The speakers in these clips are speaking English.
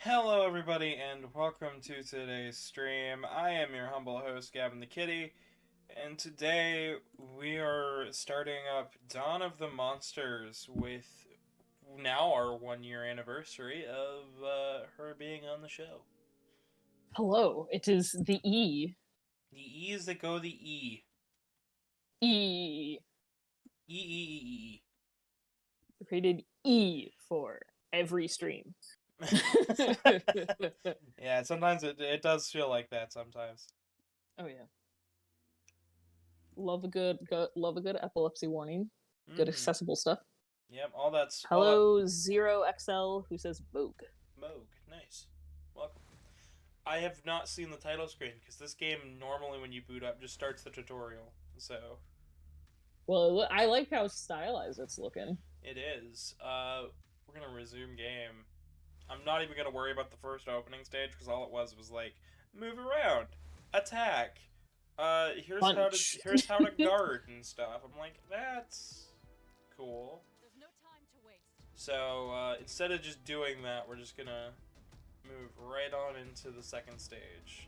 Hello, everybody, and welcome to today's stream. I am your humble host, Gavin the Kitty, and today we are starting up Dawn of the Monsters with now our 1 year anniversary of her being on the show. Hello, it is the E. The E's that go the E. E. E. Rated E for every stream. Yeah, sometimes it does feel like that sometimes. Oh yeah. Love a good epilepsy warning. Good accessible stuff. Yep, all that's Hello, Zero XL, who says Moog. Moog, nice. Welcome. I have not seen the title screen because this game normally when you boot up just starts the tutorial. So well, I like how stylized it's looking. It is. We're gonna resume game. I'm not even gonna worry about the first opening stage because all it was like move around, attack. Here's Punch. how to guard and stuff. I'm like, that's cool. There's no time to waste. So instead of just doing that, we're just gonna move right on into the second stage.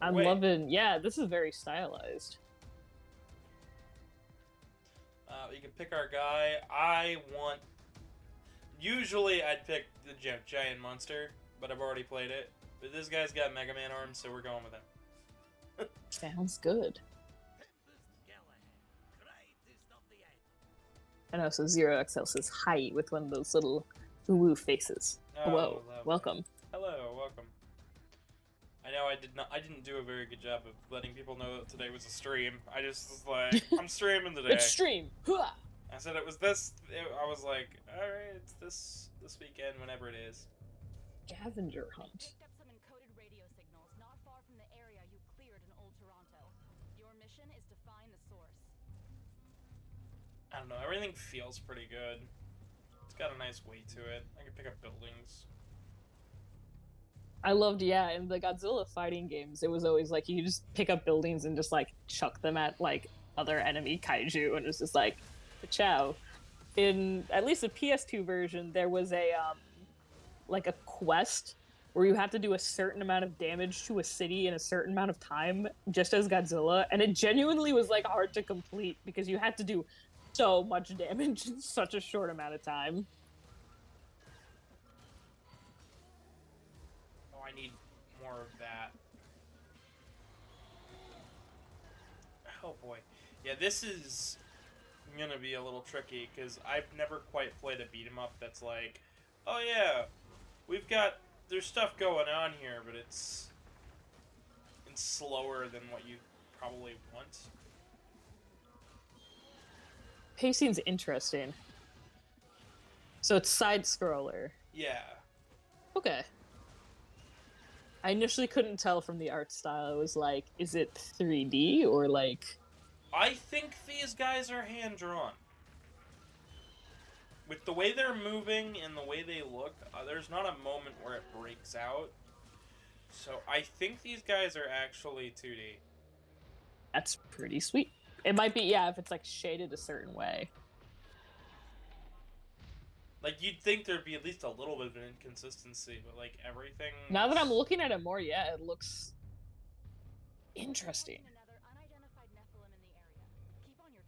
I'm loving. Yeah, this is very stylized. You can pick our guy. Usually I'd pick the giant monster, but I've already played it. But this guy's got Mega Man arms, so we're going with him. Sounds good. I know, so Zero XL says hi with one of those little woo faces. Oh, Hello, lovely. welcome. Hello, welcome. I know I didn't do a very good job of letting people know that today was a stream. I just was like, I'm streaming today. It's stream! Hooah! I said it was this. I was like, alright, it's this weekend, whenever it is. Scavenger hunt. Picked up some encoded radio signals not far from the area you cleared in Old Toronto. Your mission is to find the source. I don't know, everything feels pretty good. It's got a nice weight to it. I can pick up buildings. I loved, yeah, in the Godzilla fighting games, it was always like you could just pick up buildings and just like chuck them at like other enemy kaiju, and it was just like, ciao. In at least the PS2 version, there was a like a quest where you have to do a certain amount of damage to a city in a certain amount of time, just as Godzilla, and it genuinely was like hard to complete because you had to do so much damage in such a short amount of time. I need more of that. Oh boy. Yeah, this is gonna be a little tricky because I've never quite played a beat 'em up that's like, oh yeah, there's stuff going on here, but it's slower than what you probably want. Pacing's interesting. So it's side scroller. Yeah. Okay. I initially couldn't tell from the art style. I was like, is it 3D or like... I think these guys are hand-drawn. With the way they're moving and the way they look, there's not a moment where it breaks out. So I think these guys are actually 2D. That's pretty sweet. It might be, yeah, if it's like shaded a certain way. Like, you'd think there'd be at least a little bit of an inconsistency, but, like, everything... Now that I'm looking at it more, yeah, it looks interesting. Another unidentified Nephilim in the area. Keep on your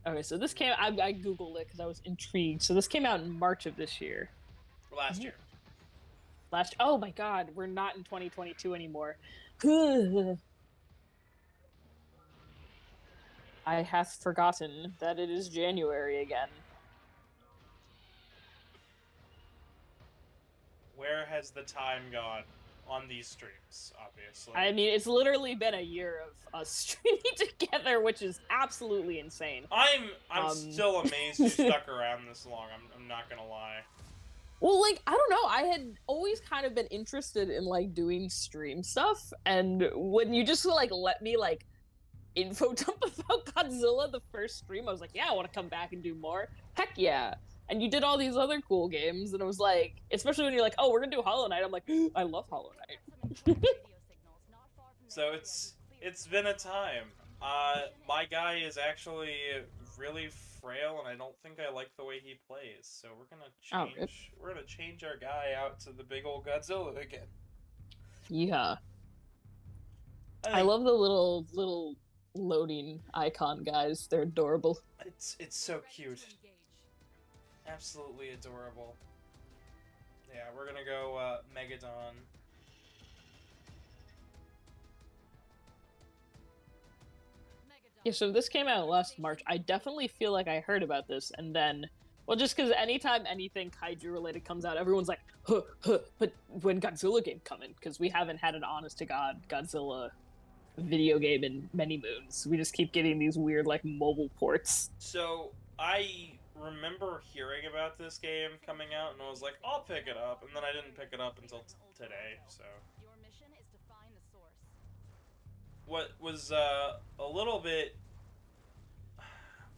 toes. Okay, so this came... I Googled it because I was intrigued. So this came out in March of this year. Last year. Oh my god, we're not in 2022 anymore. I have forgotten that it is January again. Where has the time gone on these streams, obviously? I mean, it's literally been a year of us streaming together, which is absolutely insane. I'm still amazed you stuck around this long, I'm not gonna lie. Well, like, I don't know, I had always kind of been interested in, like, doing stream stuff, and when you just, like, let me, like, info dump about Godzilla the first stream, I was like, yeah, I want to come back and do more. Heck yeah. And you did all these other cool games, and it was like, especially when you're like, oh, we're gonna do Hollow Knight, I'm like, I love Hollow Knight. So it's been a time. My guy is actually really frail, and I don't think I like the way he plays. So we're gonna Oh, rip. change. We're gonna change our guy out to the big old Godzilla again. Yeah. I think love the little loading icon guys. They're adorable. it's so cute, absolutely adorable. Yeah, we're gonna go Megadon. Yeah, so this came out last March. I definitely feel like I heard about this, and then, well, just because anytime anything kaiju related comes out, everyone's like, huh, huh, but when Godzilla game coming? Because we haven't had an honest to God Godzilla video game in many moons. We just keep getting these weird, like, mobile ports. So I remember hearing about this game coming out, and I was like, I'll pick it up, and then I didn't pick it up until today. So Your mission is to find the source. what was a little bit,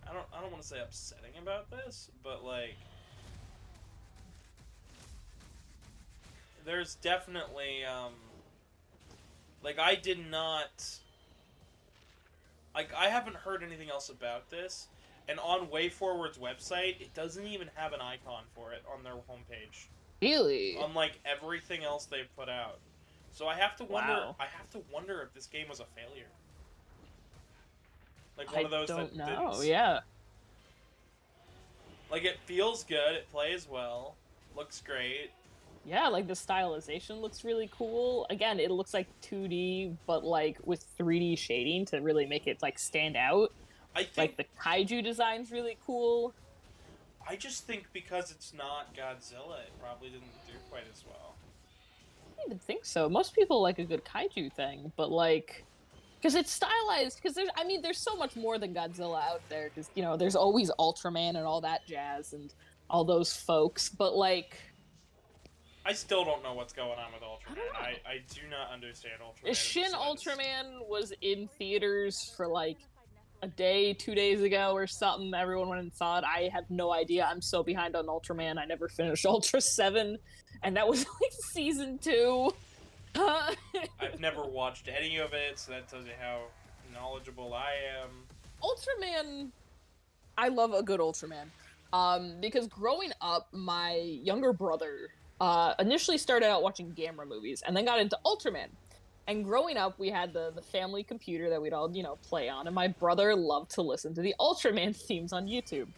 I don't want to say upsetting about this, but like there's definitely like I did not, like I haven't heard anything else about this, and on WayForward's website it doesn't even have an icon for it on their homepage. Really? Unlike everything else they've put out. So I have to wonder. Wow. I have to wonder if this game was a failure. Like one of those I don't that know. didn't. Yeah. Like it feels good. It plays well. Looks great. Yeah, like the stylization looks really cool. Again, it looks like 2D, but like with 3D shading to really make it like stand out. I think. Like the kaiju design's really cool. I just think because it's not Godzilla, it probably didn't do quite as well. I don't even think so. Most people like a good kaiju thing, but like, because it's stylized. Because there's so much more than Godzilla out there. Because there's always Ultraman and all that jazz and all those folks. But like, I still don't know what's going on with I Ultraman. don't know. I do not understand Ultraman. Shin in the slightest. Ultraman was in theaters for like a day, 2 days ago or something. Everyone went and saw it. I have no idea. I'm so behind on Ultraman. I never finished Ultra 7, and that was like season 2. I've never watched any of it, so that tells you how knowledgeable I am. Ultraman, I love a good Ultraman. Because growing up, my younger brother initially started out watching Gamera movies and then got into Ultraman. And growing up, we had the family computer that we'd all, play on, and my brother loved to listen to the Ultraman themes on YouTube.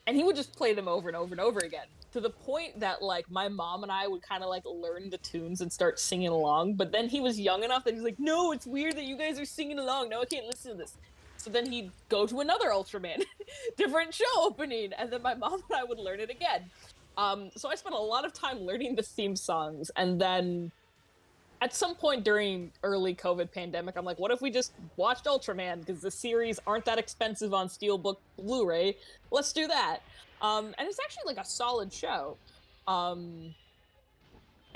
And he would just play them over and over and over again, to the point that, like, my mom and I would kind of, like, learn the tunes and start singing along, but then he was young enough that he's like, no, it's weird that you guys are singing along, no, I can't listen to this. So then he'd go to another Ultraman, different show opening, and then my mom and I would learn it again. So I spent a lot of time learning the theme songs, and then at some point during early COVID pandemic, I'm like, what if we just watched Ultraman? Because the series aren't that expensive on Steelbook Blu-ray. Let's do that. And it's actually like a solid show. And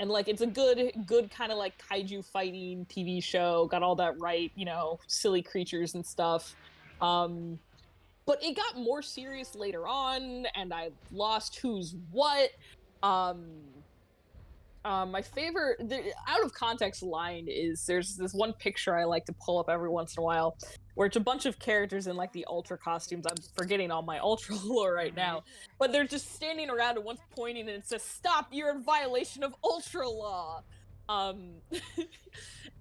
like it's a good kind of like kaiju fighting TV show. Got all that right, silly creatures and stuff. But it got more serious later on, and I lost who's what. My favorite, out of context line is there's this one picture I like to pull up every once in a while where it's a bunch of characters in like the Ultra costumes. I'm forgetting all my Ultra lore right now, but they're just standing around and one's pointing and it says, "Stop, you're in violation of Ultra law."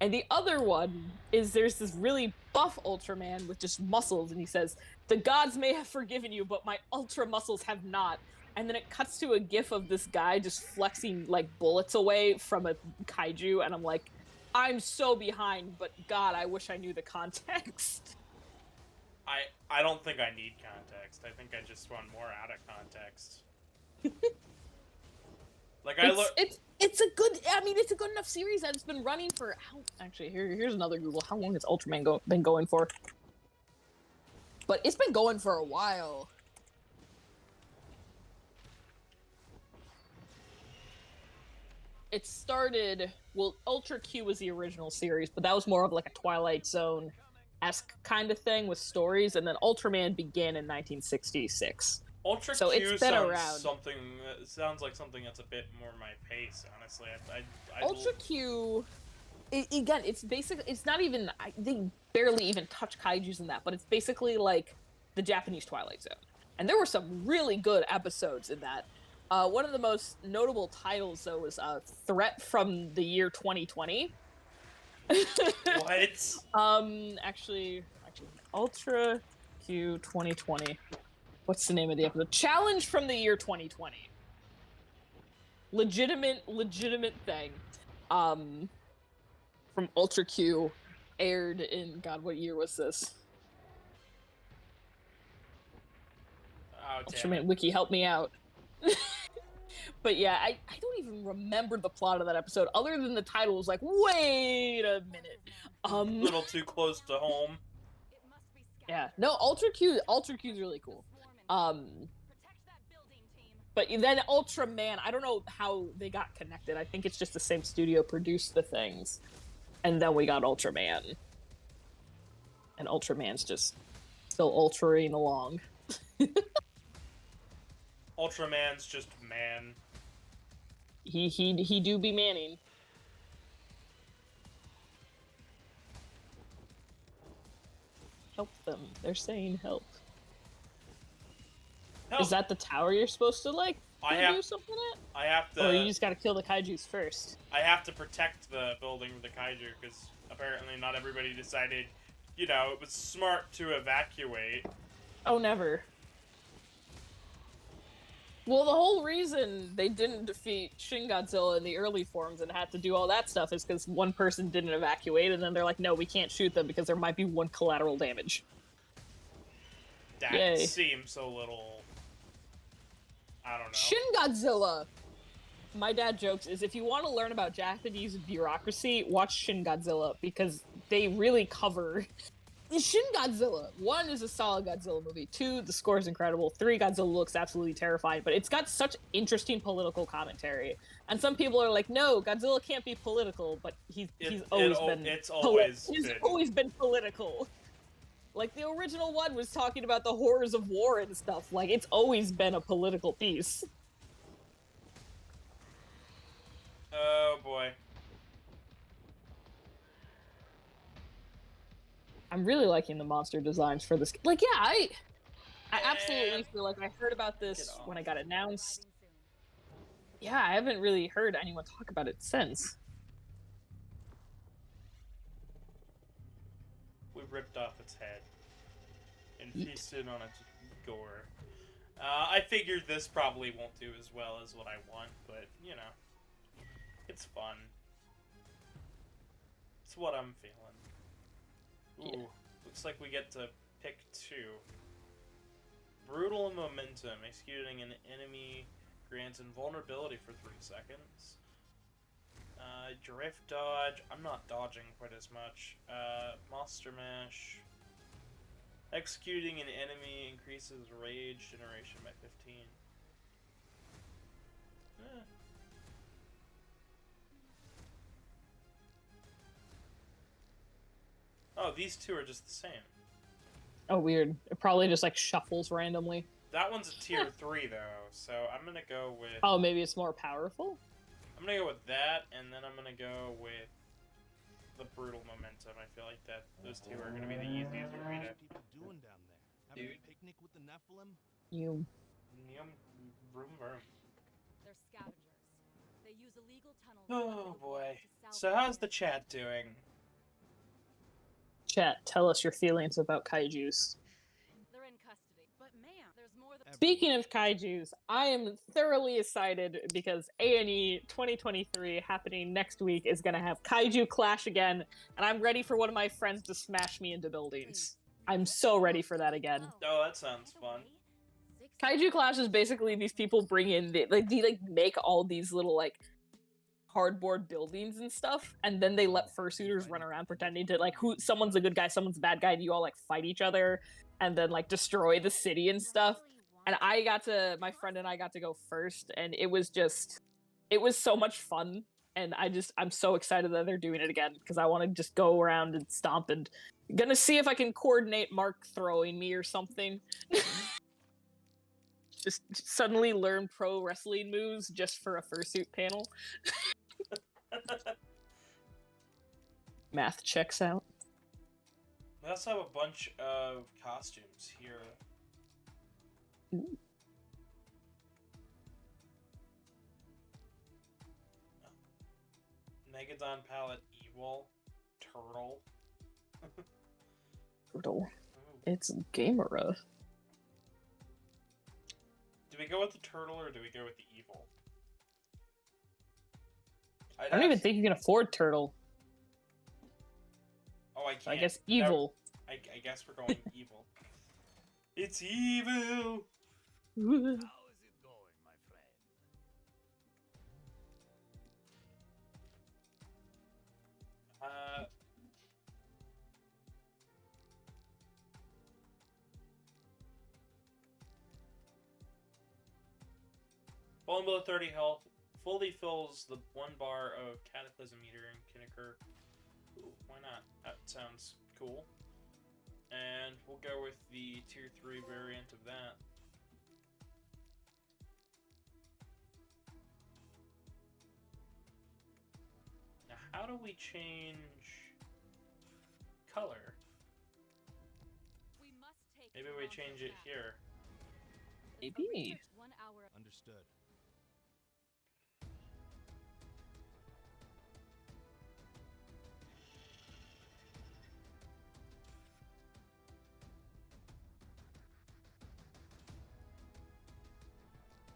And the other one is there's this really buff Ultraman with just muscles, and he says, "The gods may have forgiven you, but my Ultra muscles have not." And then it cuts to a gif of this guy just flexing like bullets away from a kaiju, and I'm like, I'm so behind, but God, I wish I knew the context. I don't think I need context. I think I just want more out of context. Like it's a good. I mean, it's a good enough series that it's been running for. Actually, here's another Google. How long has Ultraman been going for? But it's been going for a while. It started, well, Ultra Q was the original series, but that was more of like a Twilight Zone-esque kind of thing with stories, and then Ultraman began in 1966. Ultra so Q it's been sounds around. Sounds like something that's a bit more my pace, honestly. Ultra Q, again, it's basically, it's not even, they barely even touch kaijus in that, but it's basically like the Japanese Twilight Zone. And there were some really good episodes in that. One of the most notable titles, though, was Threat from the Year 2020. What? Actually, Ultra Q 2020. What's the name of the episode? Challenge from the Year 2020. Legitimate thing. From Ultra Q, aired in, God, what year was this? Oh, damn Ultraman it. Wiki, help me out. But yeah, I don't even remember the plot of that episode, other than the title was like, wait a minute. A little too close to home. Yeah, no, Ultra Q is really cool. But then Ultraman, I don't know how they got connected. I think it's just the same studio produced the things. And then we got Ultraman. And Ultraman's just still ultraing along. Ultraman's just man. He do be manning. Help them. They're saying help. Help. Is that the tower you're supposed to, like, do something at? I have to... Or you just gotta kill the kaijus first? I have to protect the building with the kaiju, because apparently not everybody decided, you know, it was smart to evacuate. Oh, never. Well, the whole reason they didn't defeat Shin Godzilla in the early forms and had to do all that stuff is because one person didn't evacuate, and then they're like, no, we can't shoot them because there might be one collateral damage. That Yay. seems a little... I don't know. Shin Godzilla, my dad jokes, is if you want to learn about Japanese bureaucracy, watch Shin Godzilla, because they really cover... Shin Godzilla, 1 is a solid Godzilla movie, 2, the score is incredible, 3, Godzilla looks absolutely terrifying, but it's got such interesting political commentary. And some people are like, no, Godzilla can't be political, but he's always been political. Like, the original one was talking about the horrors of war and stuff. Like, it's always been a political piece. Oh, boy. I'm really liking the monster designs for this. Like, yeah, I absolutely feel like I heard about this when it got announced. Yeah, I haven't really heard anyone talk about it since. We ripped off its head and feasted on its gore. I figured this probably won't do as well as what I want, but, you know, it's fun. It's what I'm feeling. Ooh, Yeah. Looks like we get to pick 2. Brutal momentum. Executing an enemy grants invulnerability for 3 seconds. Drift dodge. I'm not dodging quite as much. Monster mash. Executing an enemy increases rage generation by 15. Oh, these 2 are just the same. Oh, weird. It probably just, like, shuffles randomly. That one's a tier 3, though, so I'm gonna go with... Oh, maybe it's more powerful? I'm gonna go with that, and then I'm gonna go with the brutal momentum. I feel like that those 2 are gonna be the easiest for me to... People doing down there? Having a picnic with the Nephilim? You. Yum, vroom, vroom. They're scavengers. They use illegal tunnels. Oh boy. So how's the chat doing? Chat, tell us your feelings about kaijus. They're in custody. But man, there's more than... Speaking of kaijus, I am thoroughly excited because A&E 2023 happening next week is going to have Kaiju Clash again, and I'm ready for one of my friends to smash me into buildings. I'm so ready for that again. Oh, that sounds fun. Kaiju Clash is basically these people bring in, they make all these little, like, cardboard buildings and stuff, and then they let fursuiters run around pretending to, like, someone's a good guy, someone's a bad guy, and you all, like, fight each other, and then, like, destroy the city and stuff. And my friend and I got to go first, and it was so much fun, and I'm so excited that they're doing it again, because I want to just go around and stomp, and gonna see if I can coordinate Mark throwing me or something. Just suddenly learn pro wrestling moves just for a fursuit panel. Math checks out. We also have a bunch of costumes here Megadon palette evil turtle. Brutal. Ooh. It's Gamera. Do we go with the turtle or do we go with the evil? I don't even think you can afford turtle. Oh, I can't. I guess evil. I guess we're going evil. It's evil. How is it going, my friend? Falling below 30 health fully fills the 1 bar of Cataclysm Meter and can occur. Ooh, why not? That sounds cool. And we'll go with the tier 3 variant of that. Now, how do we change color? We must take Maybe we Toronto change it back. here. A Maybe. research 1 hour. Understood.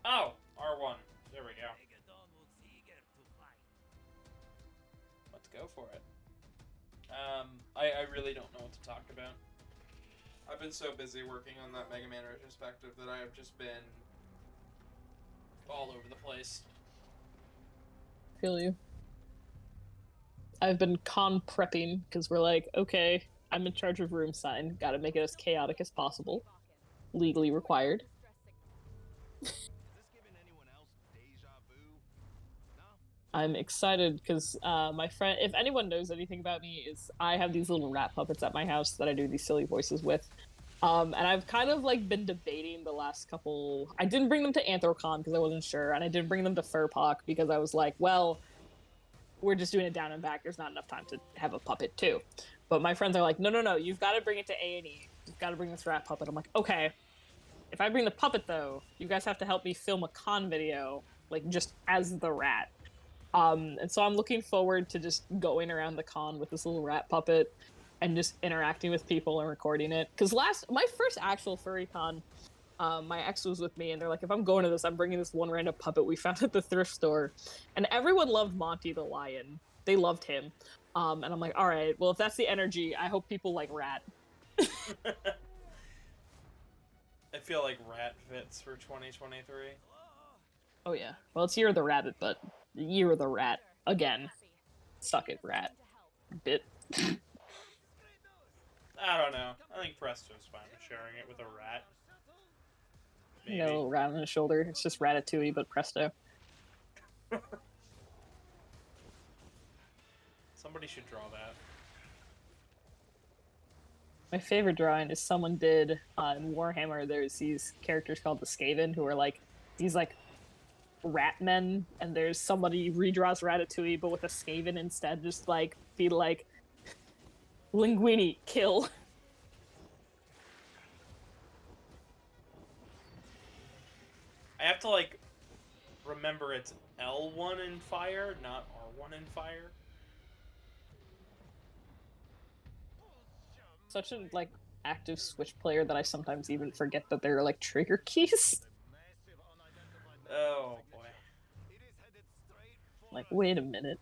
Oh, R1. There we go. Let's go for it. I really don't know what to talk about. I've been so busy working on that Mega Man retrospective that I have just been all over the place. Feel you. I've been con prepping because we're like, okay, I'm in charge of room sign. Gotta make it as chaotic as possible. Legally required. Is this giving anyone else deja vu? No? I'm excited because my friend, if anyone knows anything about me, is I have these little rat puppets at my house that I do these silly voices with. And I've kind of like been debating the last couple. I didn't bring them to Anthrocon because I wasn't sure, and I didn't bring them to Furpoc because I was like, well, we're just doing it down and back. There's not enough time to have a puppet too. But my friends are like, no, you've got to bring it to A&E. You've got to bring this rat puppet. I'm like, okay. If I bring the puppet though, you guys have to help me film a con video, like just as the rat. And so I'm looking forward to just going around the con with this little rat puppet and just interacting with people and recording it. Because my first actual furry con, my ex was with me, and they're like, if I'm going to this, I'm bringing this one random puppet we found at the thrift store. And everyone loved Monty the Lion. They loved him. And I'm like, all right, well, if that's the energy, I hope people like Rat. I feel like Rat fits for 2023. Oh, yeah. Well, it's Year of the Rabbit, but Year of the Rat. Again. Suck it, Rat. Bit. I don't know. I think Presto's fine with sharing it with a rat. Maybe. You got a little rat on his shoulder. It's just Ratatouille, but Presto. Somebody should draw that. My favorite drawing is someone did in Warhammer. There's these characters called the Skaven who are like these like rat men, and there's somebody redraws Ratatouille but with a Skaven instead, just like be like Linguini, kill. I have to like remember it's L1 in fire, not R1 in fire. Such a like active Switch player that I sometimes even forget that they're like trigger keys. Oh boy. Like, wait a minute.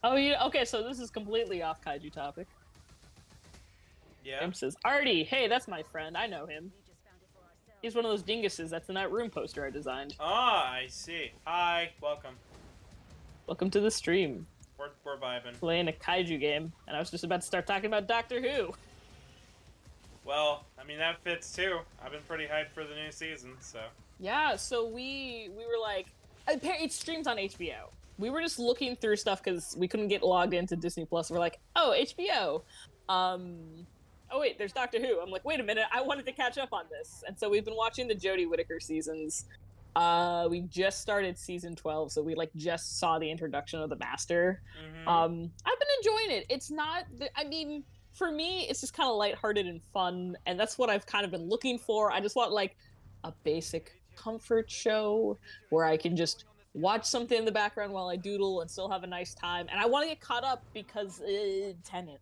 Oh, yeah. Okay, so this is completely off Kaiju topic. Yeah. James says, Artie, hey, that's my friend. I know him. He's one of those dinguses that's in that room poster I designed. Ah, I see. Hi, welcome. Welcome to the stream. We're vibing. Playing a Kaiju game, and I was just about to start talking about Doctor Who. Well, I mean that fits too. I've been pretty hyped for the new season, so. Yeah, so we were like, it streams on HBO. We were just looking through stuff because we couldn't get logged into Disney Plus. We're like, oh, HBO. Oh wait, there's Doctor Who. I'm like, wait a minute, I wanted to catch up on this. And so we've been watching the Jodie Whittaker seasons. We just started season 12, so we like just saw the introduction of the Master. Mm-hmm. I've been enjoying it. It's not, I mean, for me, it's just kind of lighthearted and fun, and that's what I've kind of been looking for. I just want like a basic comfort show where I can just watch something in the background while I doodle and still have a nice time. And I want to get caught up because Tenet.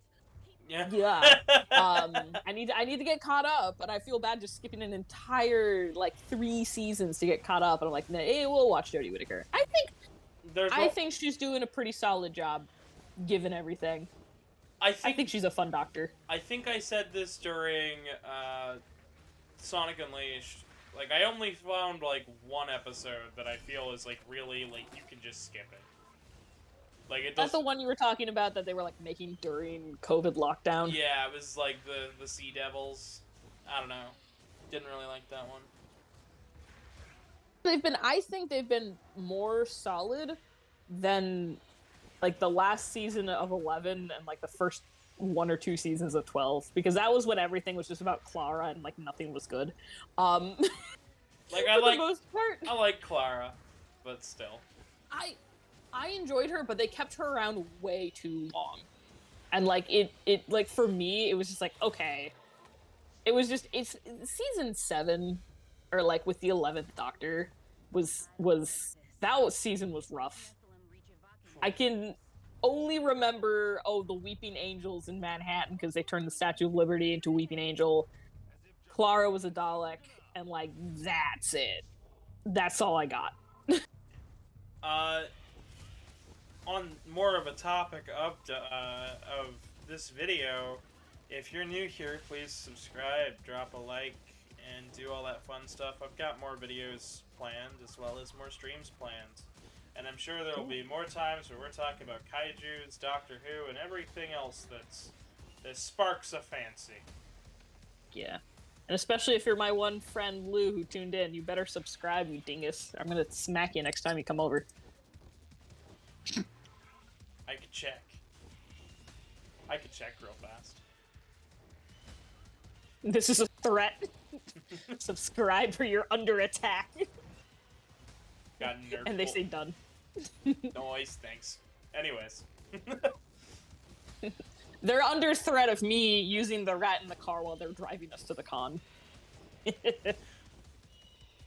Yeah. I need to get caught up, and I feel bad just skipping an entire like 3 seasons to get caught up. And I'm like, nah, we'll watch Jodie Whittaker. I think she's doing a pretty solid job, given everything. I think she's a fun doctor. I think I said this during Sonic Unleashed. Like, I only found like one episode that I feel is like really like you can just skip it. Like it. That's the one you were talking about that they were like making during COVID lockdown. Yeah, it was like the Sea Devils. I don't know. Didn't really like that one. I think they've been more solid than like the last season of 11 and like the first 1 or 2 seasons of 12, because that was when everything was just about Clara and like nothing was good. Like the most part, I like Clara, but still. I enjoyed her, but they kept her around way too long. And like it like for me it was just like, okay. It's season 7 or like with the 11th Doctor season was rough. I can only remember the Weeping Angels in Manhattan because they turned the Statue of Liberty into Weeping Angel. Clara was a Dalek, and like that's it. That's all I got. On more of a topic of this video, if you're new here, please subscribe, drop a like, and do all that fun stuff. I've got more videos planned, as well as more streams planned. And I'm sure there will be more times where we're talking about kaijus, Doctor Who, and everything else that sparks a fancy. Yeah. And especially if you're my one friend, Lou, who tuned in, you better subscribe, you dingus. I'm gonna smack you next time you come over. I could check. I could check real fast. This is a threat. Subscribe or you're under attack. Got nerfed. And they say done. Noise, thanks. Anyways. They're under threat of me using the rat in the car while they're driving us to the con.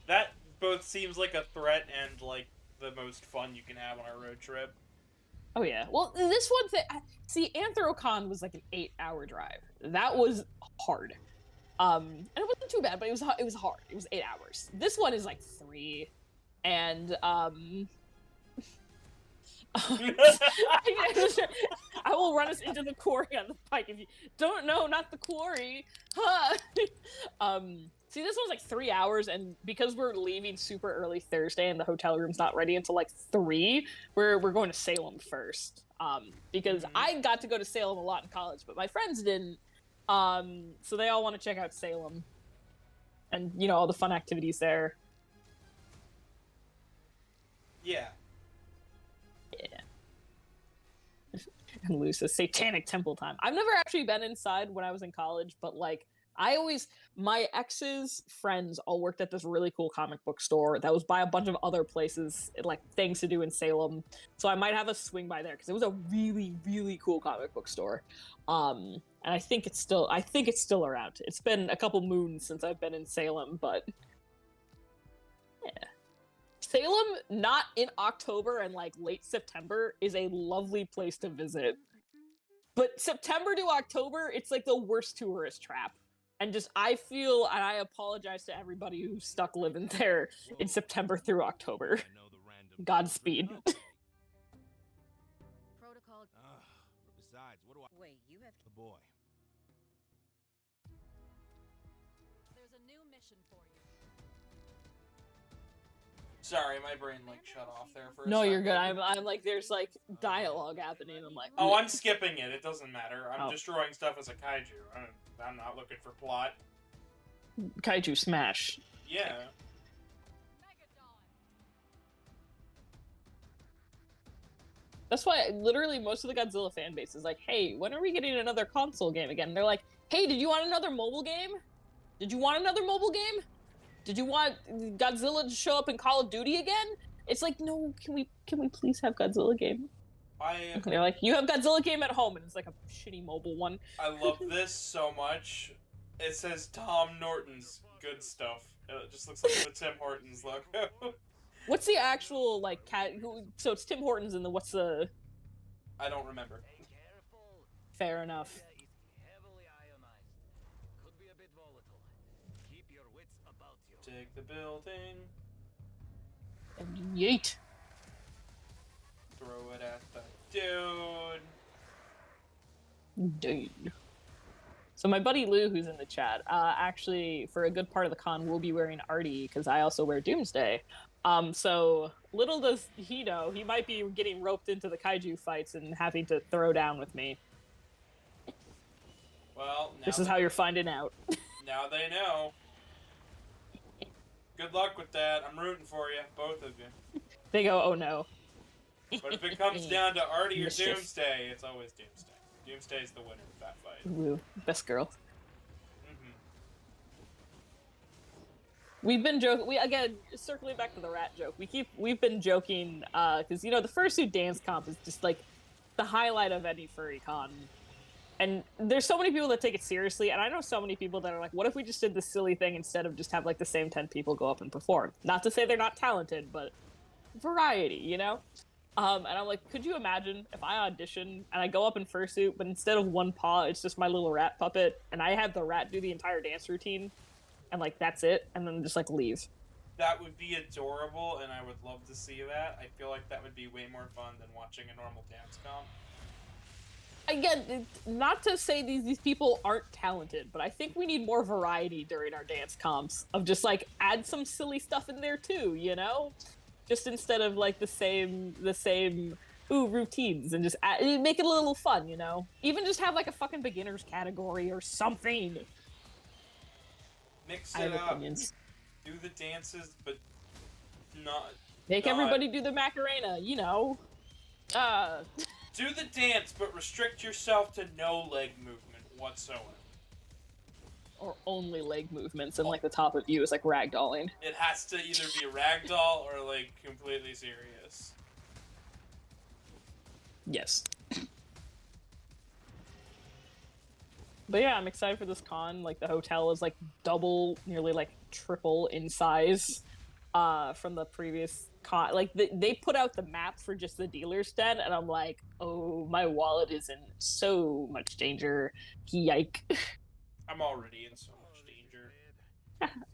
That both seems like a threat and like the most fun you can have on a road trip. Oh yeah. Well, this one thing, see, Anthrocon was like an 8-hour drive. That was hard. And it wasn't too bad, but it was hard. It was 8 hours. This one is like 3, and I will run us into the quarry on the bike if you don't know, not the quarry. Huh. See, this one's like 3 hours, and because we're leaving super early Thursday and the hotel room's not ready until like 3, we're going to Salem first. Because I got to go to Salem a lot in college, but my friends didn't. So they all want to check out Salem, and you know all the fun activities there. Yeah. Yeah. And Lou says Satanic Temple time. I've never actually been inside when I was in college, but like my ex's friends all worked at this really cool comic book store that was by a bunch of other places, like things to do in Salem. So I might have a swing by there because it was a really, really cool comic book store. And I think it's still around. It's been a couple moons since I've been in Salem, but yeah. Salem, not in October and like late September, is a lovely place to visit. But September to October, it's like the worst tourist trap. And just, I feel, and I apologize to everybody who's stuck living there in September through October. Godspeed. Protocol. Besides, what do I... Wait, you have... The boy. There's a new mission for you. Sorry, my brain like shut off there for a No, second. you're good. I'm like, there's like dialogue happening. I'm like, Oh, I'm skipping it. It doesn't matter. I'm Oh. just drawing stuff as a kaiju. I'm not looking for plot. Kaiju smash. Yeah. Megadon. That's why literally most of the Godzilla fan base is like, hey, when are we getting another console game again? And they're like, hey, did you want another mobile game? Did you want another mobile game? Did you want Godzilla to show up in Call of Duty again? It's like, no, can we please have Godzilla game? They're like, you have Godzilla game at home, and it's like a shitty mobile one. I love this so much. It says Tom Norton's good stuff. It just looks like the Tim Hortons logo. What's the actual like cat? So it's Tim Hortons, and what's the? I don't remember. Fair enough. Heavily ionized. Could be a bit volatile. Keep your wits about you. Take the building. And yeet. Throw it at the dude. Dude. So my buddy Lou, who's in the chat, actually for a good part of the con will be wearing Artie because I also wear Doomsday. So little does he know, he might be getting roped into the kaiju fights and having to throw down with me. Well, this is how you're finding out. Now they know. Good luck with that. I'm rooting for you, both of you. They go, oh no. But if it comes down to Artie or Mischief. Doomsday, it's always Doomsday. Doomsday's the winner of that fight. Ooh, best girl. Mm-hmm. We've been joking. We again circling back to the rat joke. We've been joking because you know the Fursuit dance comp is just like the highlight of any furry con, and there's so many people that take it seriously, and I know so many people that are like, "What if we just did this silly thing instead of just have like the same 10 people go up and perform?" Not to say they're not talented, but variety, you know. And I'm like, could you imagine if I audition and I go up in fursuit, but instead of one paw, it's just my little rat puppet, and I have the rat do the entire dance routine, and like that's it, and then just like leave. That would be adorable, and I would love to see that. I feel like that would be way more fun than watching a normal dance comp. Again, not to say these people aren't talented, but I think we need more variety during our dance comps of just like add some silly stuff in there too, you know? Just instead of like the same routines, and just make it a little fun, you know? Even just have like a fucking beginners category or something. Mix I it have up. opinions. Do the dances, but not... Make everybody do the Macarena, you know? Do the dance, but restrict yourself to no leg movement whatsoever. Or only leg movements, and like the top of you is like ragdolling. It has to either be ragdoll or like completely serious. Yes. But yeah, I'm excited for this con. Like the hotel is like double, nearly like triple in size from the previous con. Like they put out the map for just the dealer's den, and I'm like, oh, my wallet is in so much danger. Yike. I'm already in so much danger.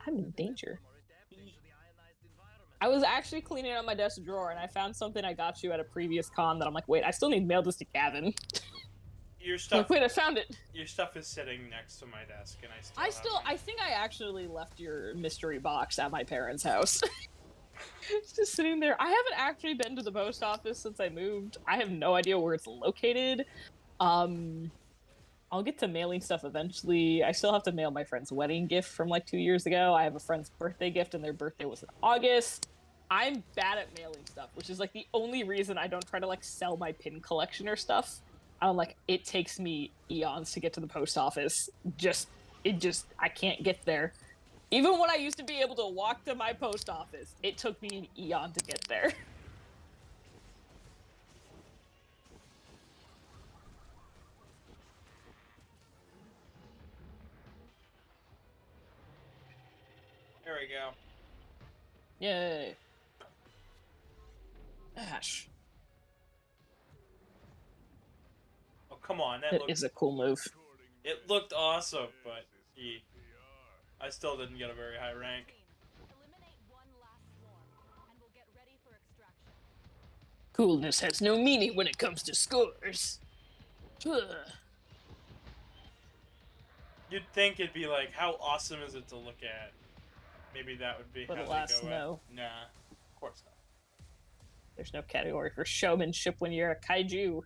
I'm in danger. I was actually cleaning out my desk drawer, and I found something I got you at a previous con that I'm like, wait, I still need to mail this to Gavin. Your stuff. Like, wait, I found it. Your stuff is sitting next to my desk, and I think I actually left your mystery box at my parents' house. It's just sitting there. I haven't actually been to the post office since I moved. I have no idea where it's located. I'll get to mailing stuff eventually. I still have to mail my friend's wedding gift from like 2 years ago. I have a friend's birthday gift, and their birthday was in August. I'm bad at mailing stuff, which is like the only reason I don't try to like sell my pin collection or stuff. I'm like, it takes me eons to get to the post office. I can't get there. Even when I used to be able to walk to my post office, it took me an eon to get there. There we go. Yay. Ash. Oh, come on. That is a cool move. It looked awesome, but I still didn't get a very high rank. Eliminate one last swarm, and we'll get ready for extraction. Coolness has no meaning when it comes to scores. Ugh. You'd think it'd be like, how awesome is it to look at? Maybe that would be But how alas, they go no. Nah, of course not. There's no category for showmanship when you're a kaiju.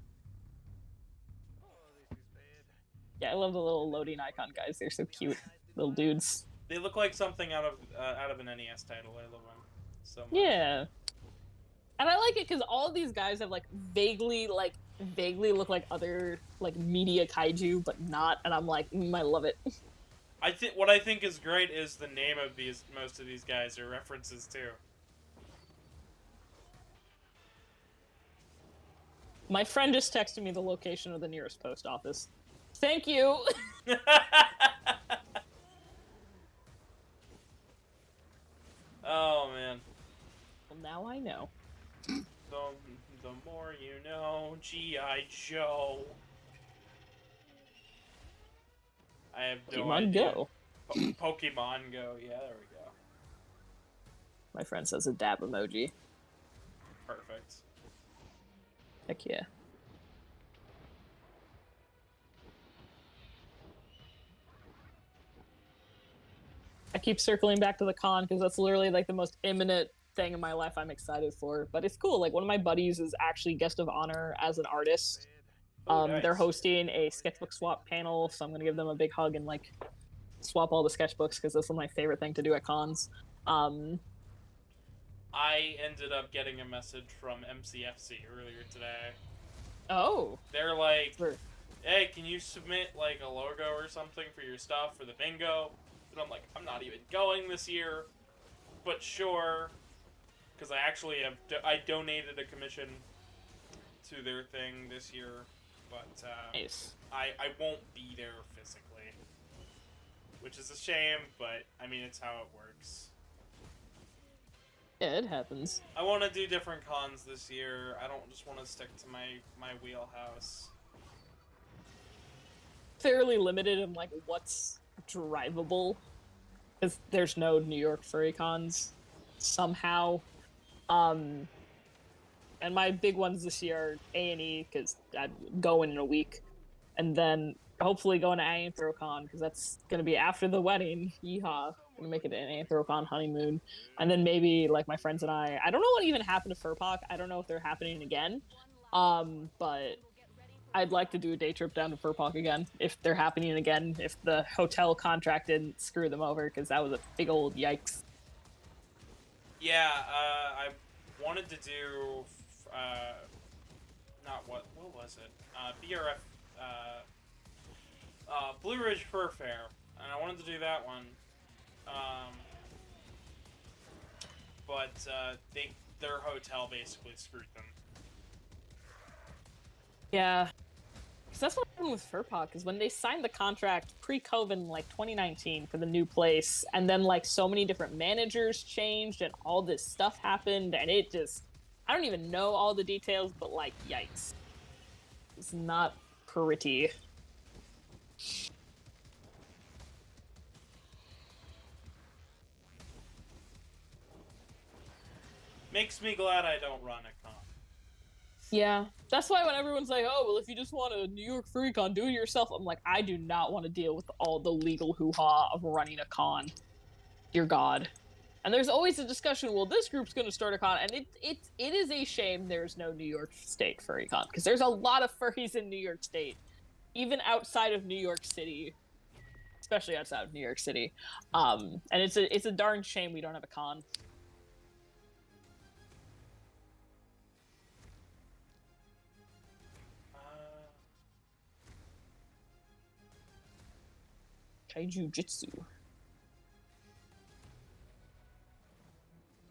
Yeah, I love the little loading icon guys. They're so cute. Little dudes. They look like something out of an NES title. I love them so much. Yeah. And I like it because all of these guys have vaguely look like other like media kaiju, but not. And I'm like, I love it. What I think is great is the name of most of these guys are references too. My friend just texted me the location of the nearest post office. Thank you. Oh man. Well, now I know. The more you know, G.I. Joe. I have no Pokemon idea. Go. Pokemon Go. Yeah, there we go. My friend says a dab emoji. Perfect. Heck yeah. I keep circling back to the con because that's literally like the most imminent thing in my life I'm excited for. But it's cool. Like one of my buddies is actually guest of honor as an artist. Oh, They're nice. hosting a sketchbook swap panel, so I'm gonna give them a big hug and like swap all the sketchbooks because that's my favorite thing to do at cons. I ended up getting a message from MCFC earlier today. Oh, They're like, for hey, can you submit like a logo or something for your stuff for the bingo? And I'm like, I'm not even going this year, but sure, because I actually have I donated a commission to their thing this year, but nice. I won't be there physically, which is a shame, but I mean it's how it works. Yeah, it happens. I want to do different cons this year. I don't just want to stick to my wheelhouse. Fairly limited in like what's drivable because there's no New York furry cons somehow. And my big ones this year are A&E because I'm going in a week, and then hopefully going to Anthrocon because that's gonna be after the wedding. Yeehaw! Gonna make it an Anthrocon honeymoon, and then maybe like my friends and I. I don't know what even happened to Furpak. I don't know if they're happening again. But I'd like to do a day trip down to Furpak again if they're happening again. If the hotel contract didn't screw them over because that was a big old yikes. Yeah, I wanted to do, not what was it? BRF, Blue Ridge Fur Fair, and I wanted to do that one. But their hotel basically screwed them. Yeah, because that's what happened with Furpak. Is when they signed the contract pre-COVID in like 2019 for the new place, and then like so many different managers changed, and all this stuff happened, and it just I don't even know all the details, but like yikes, it's not pretty. Makes me glad I don't run a con. Yeah, that's why when everyone's like, "Oh, well, if you just want a New York Furry Con, do it yourself," I'm like, I do not want to deal with all the legal hoo-ha of running a con. Dear God. And there's always a discussion. Well, this group's going to start a con, and it is a shame there's no New York State Furry Con because there's a lot of furries in New York State, even outside of New York City, especially outside of New York City. And it's a darn shame we don't have a con. Kaiju Jitsu.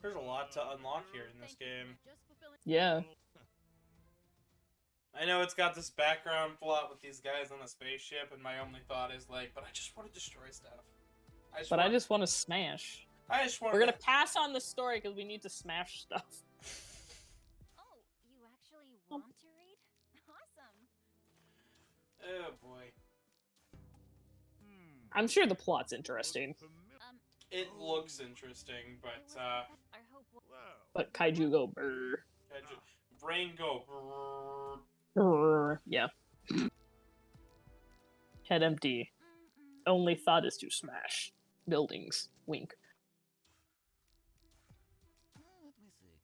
There's a lot to unlock here in this game. Yeah. I know it's got this background plot with these guys on a spaceship, and my only thought is like, but I just want to destroy stuff. I just want to smash. I just want. We're gonna pass on the story because we need to smash stuff. Oh, you actually want to read? Awesome. Oh boy. I'm sure the plot's interesting. It looks interesting, but I hope But kaiju go brrr. brain go. Brrr. Yeah. Head empty. Only thought is to smash buildings. Wink. Let me see.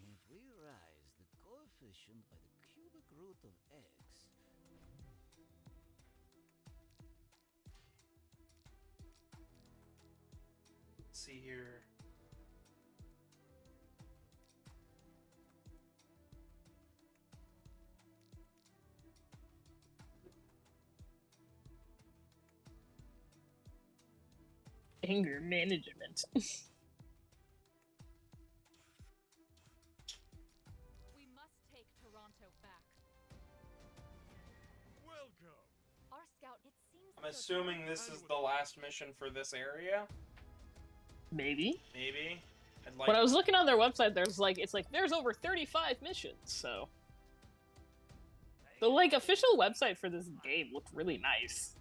If we rise the coefficient by the cubic root of x. Let's see here. Anger management. we must take Toronto back. I'm assuming this is the last mission for this area. Maybe. Maybe. I'd like. When I was looking on their website, there's over 35 missions. So the like official website for this game looked really nice.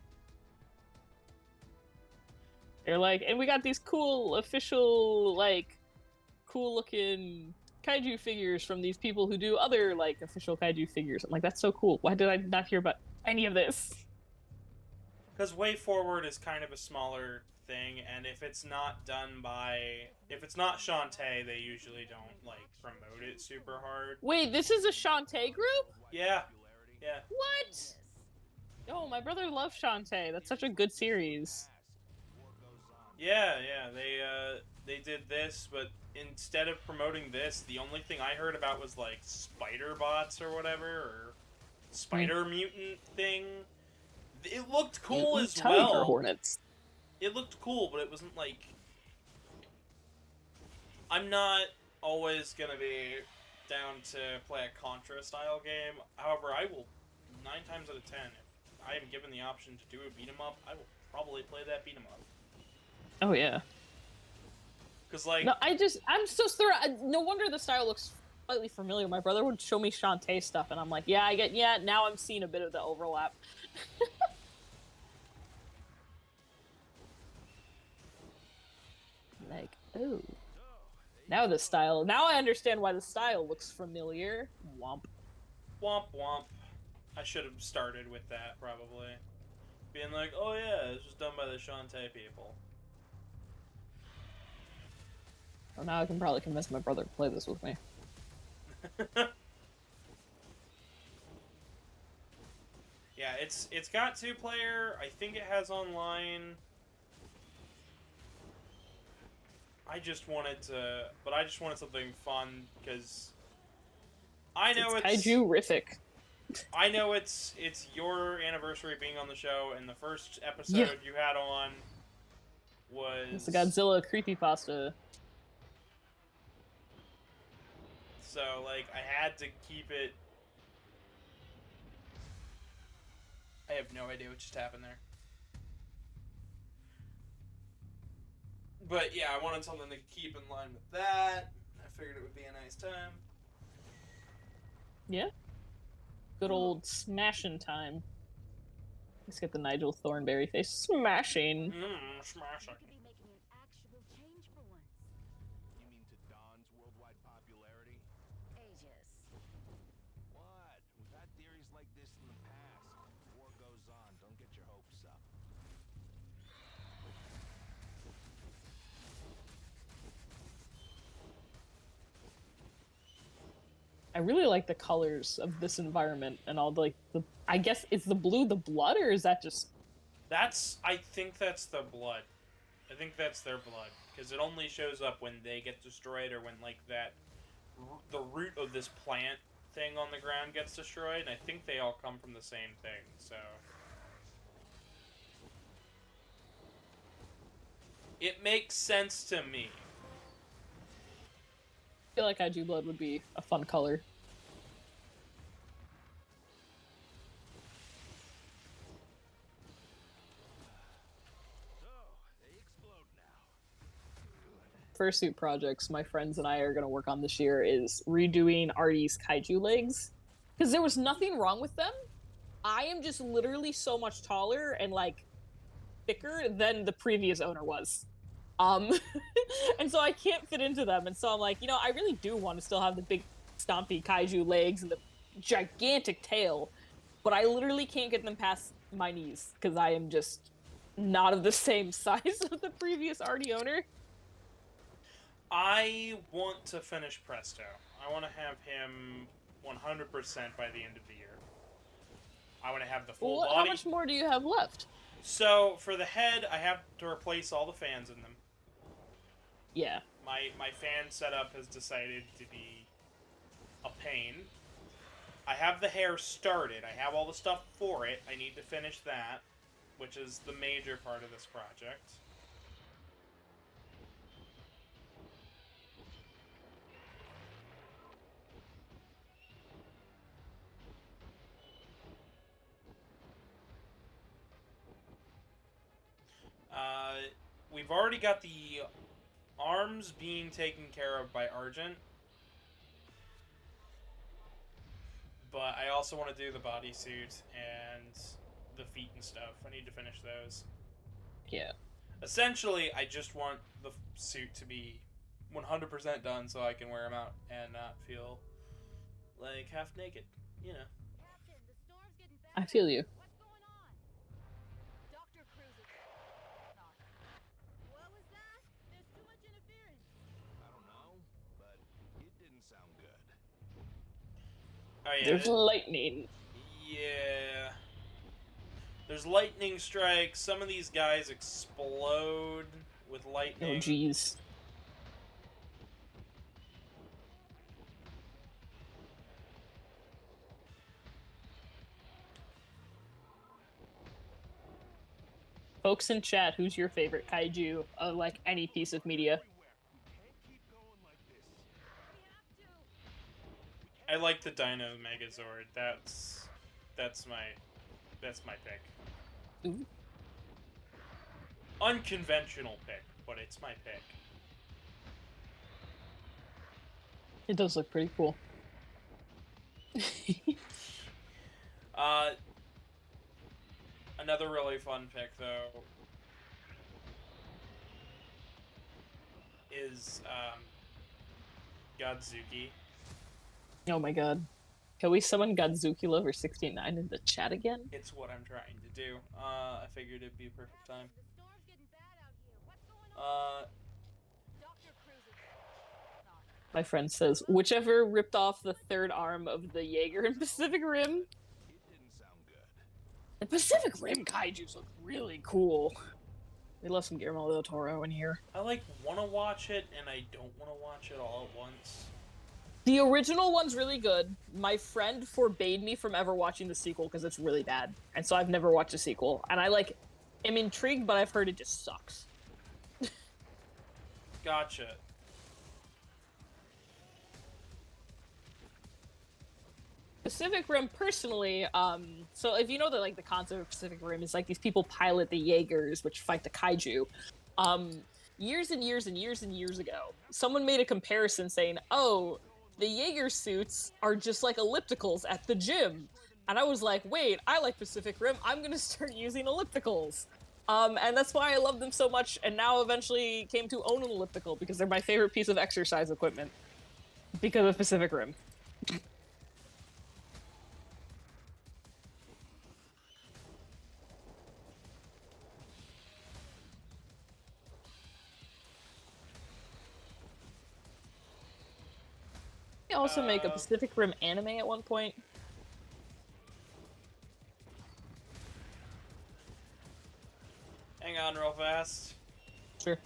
They're like, and we got these cool official like cool looking kaiju figures from these people who do other like official kaiju figures. I'm like, that's so cool. Why did I not hear about any of this? Because Way Forward is kind of a smaller thing, and if it's not Shantae, they usually don't like promote it super hard. Wait, this is a Shantae group? Yeah. What? Oh, my brother loves Shantae. That's such a good series. Yeah, they did this, but instead of promoting this, the only thing I heard about was like spider bots or whatever, or spider mutant thing. It looked cool as Tiger well. Hornets. It looked cool, but it wasn't like. I'm not always gonna be down to play a Contra style game. However, I will 9 times out of 10, if I am given the option to do a beat 'em up, I will probably play that beat 'em up. Oh yeah. Cause like No, I'm so no wonder the style looks slightly familiar. My brother would show me Shantae stuff, and I'm like, yeah. Now I'm seeing a bit of the overlap. Like, oh. Now I understand why the style looks familiar. Womp. Womp womp. I should have started with that, probably. Being like, oh yeah, this was done by the Shantae people. Well, now I can probably convince my brother to play this with me. Yeah, it's got 2-player. I think it has online. I just wanted something fun, because I know it's Kaiju-rific. I know it's your anniversary being on the show, and the first episode you had on was... It's the Godzilla creepypasta. So, like, I had to keep it... I have no idea what just happened there. But, yeah, I wanted something to keep in line with that. I figured it would be a nice time. Yeah. Good old smashing time. Let's get the Nigel Thornberry face. Smashing. Smashing. You could be making an actual change for once. You mean to Don's worldwide popularity? Aegis. What? We've had theories like this in the past. War goes on. Don't get your hopes up. I really like the colors of this environment and all the I guess, is the blue the blood, or is that just... I think that's the blood. I think that's their blood. Because it only shows up when they get destroyed, or when, like, the root of this plant thing on the ground gets destroyed, and I think they all come from the same thing, so... It makes sense to me. I feel like Kaiju blood would be a fun color. So, they explode now. Fursuit projects my friends and I are going to work on this year is redoing Artie's Kaiju legs. Because there was nothing wrong with them. I am just literally so much taller and, like, thicker than the previous owner was. And so I can't fit into them. And so I'm like, I really do want to still have the big stompy Kaiju legs and the gigantic tail. But I literally can't get them past my knees because I am just not of the same size of the previous Artie owner. I want to finish Presto. I want to have him 100% by the end of the year. I want to have the full body. How much more do you have left? So, for the head, I have to replace all the fans in them. Yeah. My fan setup has decided to be a pain. I have the hair started. I have all the stuff for it. I need to finish that, which is the major part of this project. we've already got the arms being taken care of by Argent. But I also want to do the bodysuit and the feet and stuff. I need to finish those. Yeah. Essentially, I just want the suit to be 100% done so I can wear them out and not feel like half naked. You know. Captain, the storm's getting bad. I feel you. What's going on? Dr. Cruz is not. What was that? There's too much interference. I don't know, but it didn't sound good. Oh yeah. There's lightning. Yeah. There's lightning strikes. Some of these guys explode with lightning. Oh, jeez. Folks in chat, who's your favorite kaiju of like any piece of media? Everywhere. We can't keep going like this. We have to. I like the Dino Megazord. That's my pick. Ooh. Unconventional pick, but it's my pick. It does look pretty cool. Another really fun pick though is Godzuki. Oh my god. Can we summon Godzuki Lover 69 in the chat again? It's what I'm trying to do. I figured it'd be a perfect time. The storm's getting bad out here. What's going on? Dr. Cruz is not. My friend says, whichever ripped off the third arm of the Jaeger in Pacific Rim. It didn't sound good. The Pacific Rim kaijus look really cool. We love some Guillermo del Toro in here. I want to watch it and I don't want to watch it all at once. The original one's really good. My friend forbade me from ever watching the sequel because it's really bad. And so I've never watched a sequel. And I am intrigued, but I've heard it just sucks. Gotcha. Pacific Rim, personally, so if you know the concept of Pacific Rim is these people pilot the Jaegers, which fight the kaiju. Years and years and years and years ago, someone made a comparison saying, "Oh, the Jaeger suits are just like ellipticals at the gym," and I was like, "Wait, I like Pacific Rim. I'm gonna start using ellipticals." And that's why I love them so much. And now eventually came to own an elliptical because they're my favorite piece of exercise equipment because of Pacific Rim. Also make a Pacific Rim anime at one point. Hang on real fast. Sure.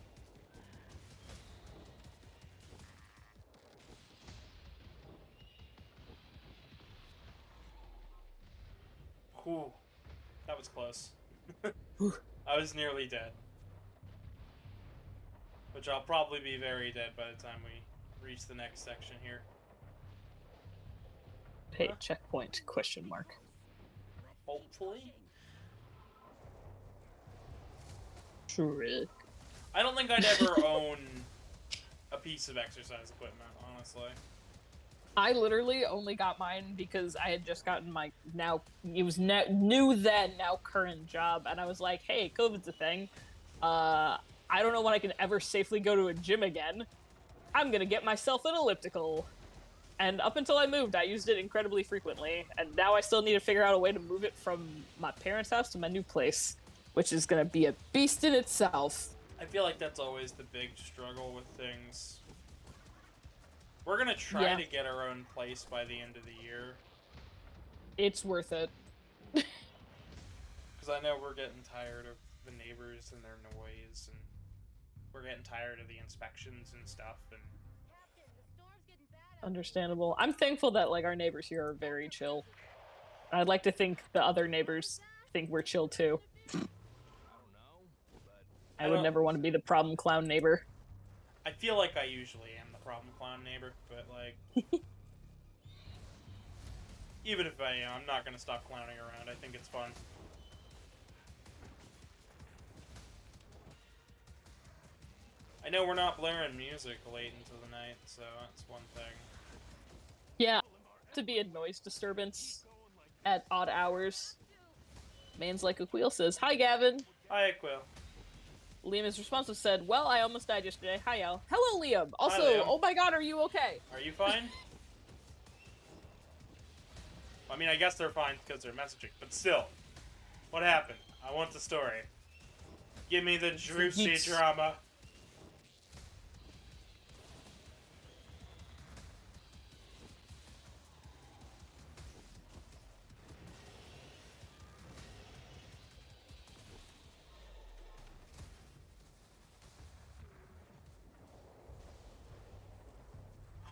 Whew. That was close. I was nearly dead. Which I'll probably be very dead by the time we reach the next section here. Hey, checkpoint, question mark. Hopefully. Sure. I don't think I'd ever own a piece of exercise equipment, honestly. I literally only got mine because I had just gotten my new then, now current job, and I was like, hey, COVID's a thing. I don't know when I can ever safely go to a gym again. I'm gonna get myself an elliptical. And up until I moved, I used it incredibly frequently, and now I still need to figure out a way to move it from my parents' house to my new place, which is gonna be a beast in itself. I feel like that's always the big struggle with things. We're gonna try Yeah. to get our own place by the end of the year. It's worth it. Because I know we're getting tired of the neighbors and their noise, and we're getting tired of the inspections and stuff, and Captain, the storm's getting bad out Understandable. I'm thankful that our neighbors here are very chill. I'd like to think the other neighbors think we're chill too. I don't know, but I would never want to be the problem clown neighbor. I feel like I usually am the problem clown neighbor, but like, even if I am, I'm not gonna stop clowning around. I think it's fun. I know we're not blaring music late into the night, so that's one thing. Yeah, to be a noise disturbance at odd hours. Man's like a wheel says, "Hi, Gavin." Hi, Quill. Liam is responsive said, "Well, I almost died yesterday. Hi, Al." Hello, Liam. Also, Liam. oh my god, are you okay? Are you fine? I mean, I guess they're fine because they're messaging, but still. What happened? I want the story. Give me the juicy drama.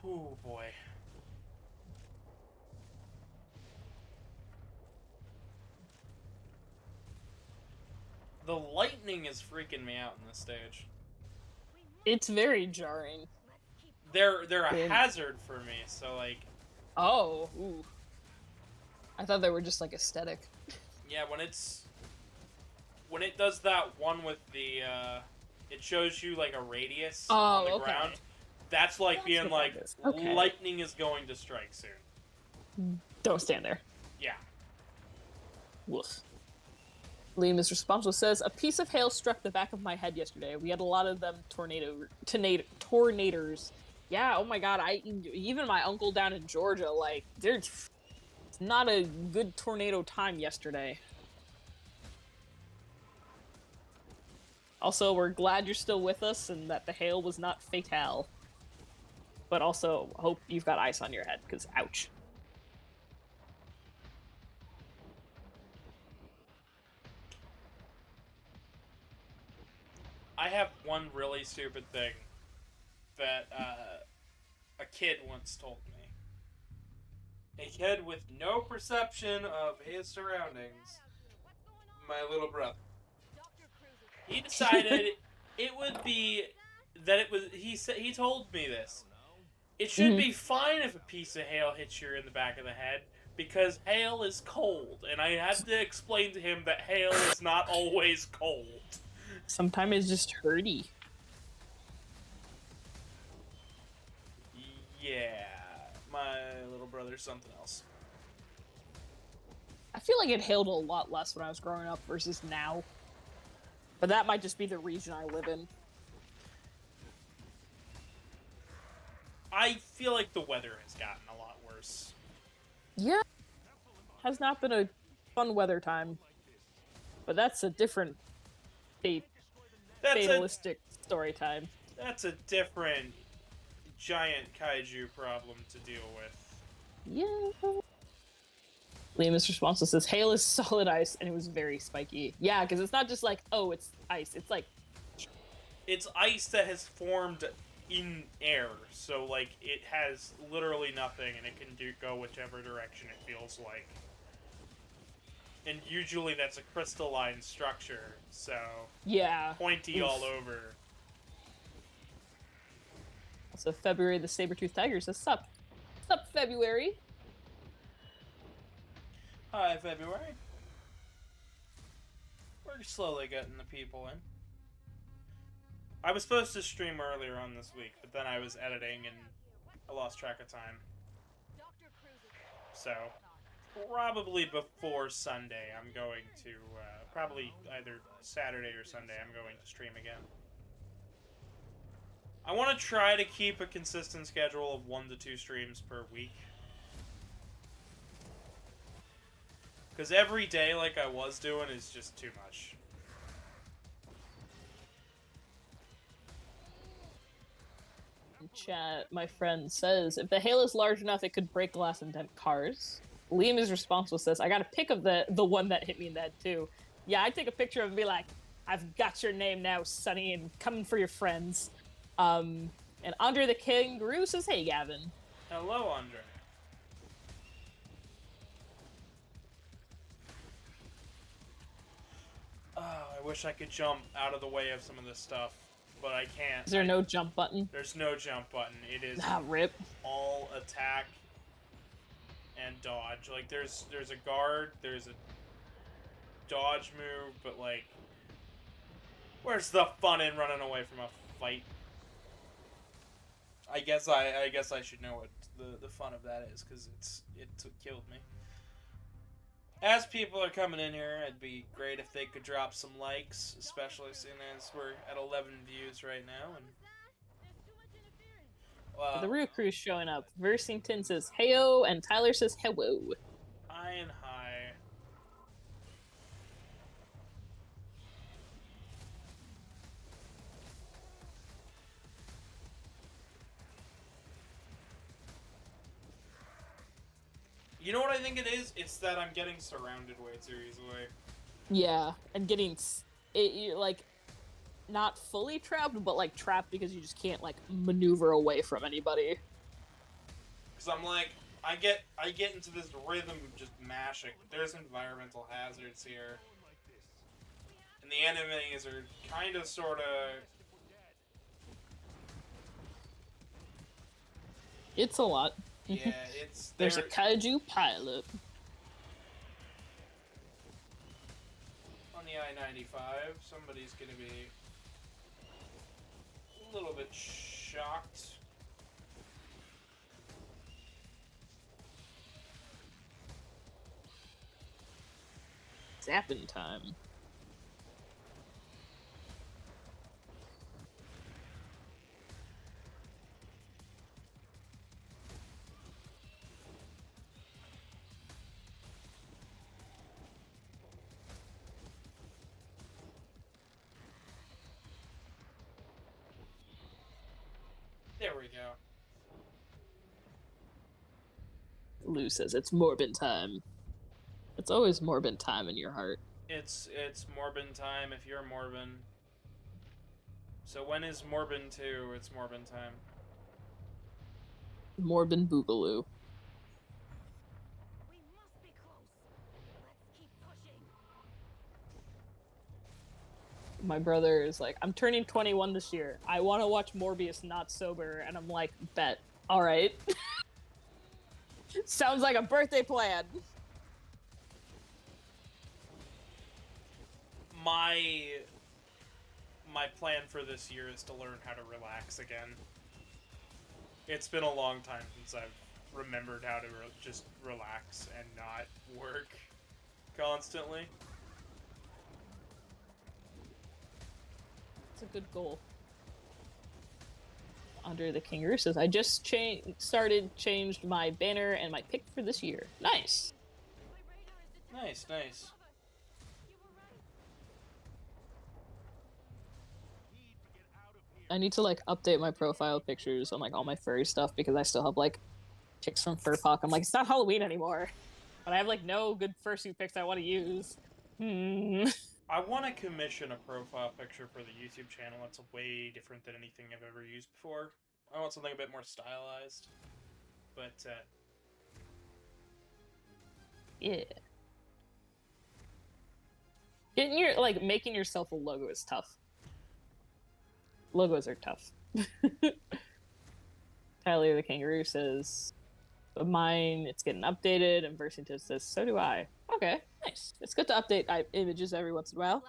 Oh boy. The lightning is freaking me out in this stage. It's very jarring. They're a hazard for me, so like. Oh, ooh. I thought they were just like aesthetic. Yeah, when it does that one with the it shows you like a radius on the ground. That's like that's being like lightning is going to strike soon. Don't stand there. Yeah. Woof. Liam is responsible says, "A piece of hail struck the back of my head yesterday. We had a lot of them tornadoes. Yeah, oh my god, even my uncle down in Georgia, like, it's not a good tornado time yesterday." Also, we're glad you're still with us and that the hail was not fatal. But also, hope you've got ice on your head, because ouch. I have one really stupid thing that a kid once told me. A kid with no perception of his surroundings. My little brother. He decided it would be that it was. He told me this. It should be fine if a piece of hail hits you in the back of the head because hail is cold, and I had to explain to him that hail is not always cold. Sometimes it's just hurty. Yeah, my little brother's something else. I feel like it hailed a lot less when I was growing up versus now. But that might just be the region I live in. I feel like the weather has gotten a lot worse. Yeah. Has not been a fun weather time. But that's a different fatalistic story time. That's a different giant kaiju problem to deal with. Yeah. Liam's response says, "Hail is solid ice, and it was very spiky." Yeah, because it's not just like, oh, it's ice. It's like... It's ice that has formed in air, so, like, it has literally nothing, and it can go whichever direction it feels like. And usually that's a crystalline structure, so... Yeah. Pointy all over. Also, February the Saber-Toothed Tiger says, "Sup. Sup, February." Hi, February. We're slowly getting the people in. I was supposed to stream earlier on this week, but then I was editing and I lost track of time. So, probably before Sunday, I'm going to, probably either Saturday or Sunday, I'm going to stream again. I want to try to keep a consistent schedule of 1 to 2 streams per week. Because every day, like I was doing, is just too much. Chat, my friend says, "If the hail is large enough, it could break glass and dent cars." Liam is responsible says, "I got a pic of the one that hit me in the head too." Yeah, I'd take a picture of it and be like, "I've got your name now, Sonny, and coming for your friends." And Andre the Kangaroo says, "Hey, Gavin." Hello, Andre. Oh, I wish I could jump out of the way of some of this stuff, but I can't. Is there no jump button? There's no jump button. It is rip. all attack and dodge. Like, there's a guard, there's a dodge move, but, like, where's the fun in running away from a fight? I guess I should know what the fun of that is, because it's what killed me. As people are coming in here, it'd be great if they could drop some likes, especially seeing as we're at 11 views right now. And The real crew's showing up. Versington says heyo, and Tyler says hello. high and high. You know what I think it is? It's that I'm getting surrounded way too easily. Yeah, and getting you're like not fully trapped, but like trapped because you just can't like maneuver away from anybody. Because I'm like, I get into this rhythm of just mashing. There's environmental hazards here, and the enemies are kind of, sort of. It's a lot. Yeah, it's. There's a kaiju pilot. On the I-95, somebody's gonna be a little bit shocked. Zapping time. There we go. Lou says it's Morbin time. It's always Morbin time in your heart. It's Morbin time if you're Morbin. So when is Morbin 2? It's Morbin time. Morbin Boogaloo. We must be close. Let's keep pushing. My brother is like, I'm turning 21 this year. I want to watch Morbius not sober, and I'm like, bet. All right. Sounds like a birthday plan. My plan for this year is to learn how to relax again. It's been a long time since I've remembered how to just relax and not work constantly. It's a good goal. Andre the Kangaroo says, I just changed my banner and my pick for this year. Nice. Nice, nice. I need to like update my profile pictures on like all my furry stuff because I still have like pics from Furpak. I'm like, it's not Halloween anymore. But I have like no good fursuit pics I want to use. I want to commission a profile picture for the YouTube channel that's way different than anything I've ever used before. I want something a bit more stylized. But, yeah. Making yourself a logo is tough. Logos are tough. Tyler the Kangaroo says, but mine, it's getting updated, and Versington says, so do I. Okay, nice. It's good to update images every once in a while.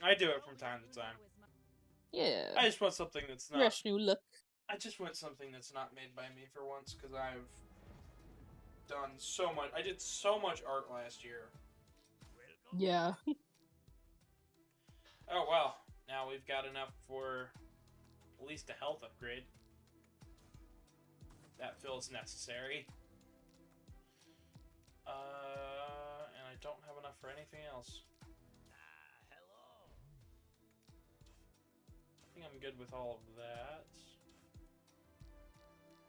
I do it from time to time. Yeah. I just want something that's not... Fresh new look. I just want something that's not made by me for once, because I've done so much... I did so much art last year. Yeah. Oh, well. Now we've got enough for at least a health upgrade. That feels necessary. And I don't have enough for anything else. Hello. I think I'm good with all of that.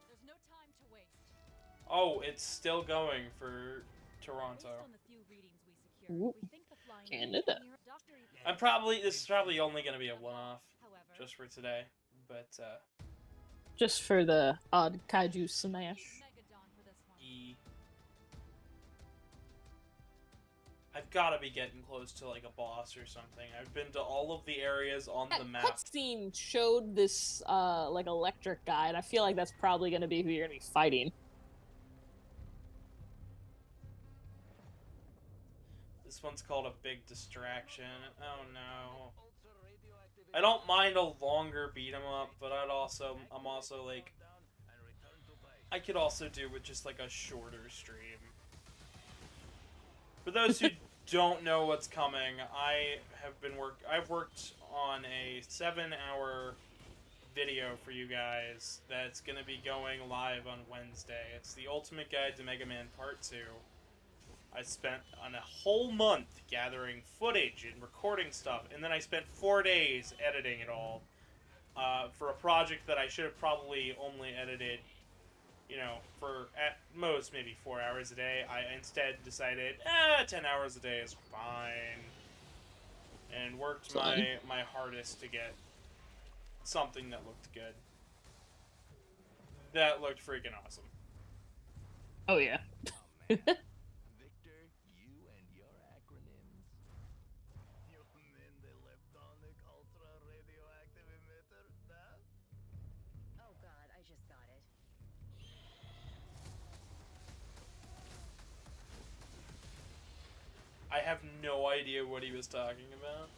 There's no time to waste. Oh, it's still going for Toronto. Based on the few readings we secured, Ooh. we think the flying Canada. This is probably only going to be a one-off, just for today. But, Just for the odd kaiju smash. I've got to be getting close to, like, a boss or something. I've been to all of the areas on the map. Cutscene showed this, like, electric guy, and I feel like that's probably going to be who you're going to be fighting. This one's called a big distraction. Oh, no. I don't mind a longer beat 'em up, but I'm also, like, I could also do with just like a shorter stream. For those who don't know what's coming, I've worked on a 7-hour video for you guys that's going to be going live on Wednesday. It's the Ultimate Guide to Mega Man Part 2. I spent a whole month gathering footage and recording stuff, and then I spent 4 days editing it all for a project that I should have probably only edited, for at most maybe 4 hours a day. I instead decided, 10 hours a day is fine, and worked my hardest to get something that looked good. That looked freaking awesome. Oh yeah. Victor, you and your acronyms. You mean the leptonic ultra radioactive emitter, that? Oh god, I just got it. I have no idea what he was talking about.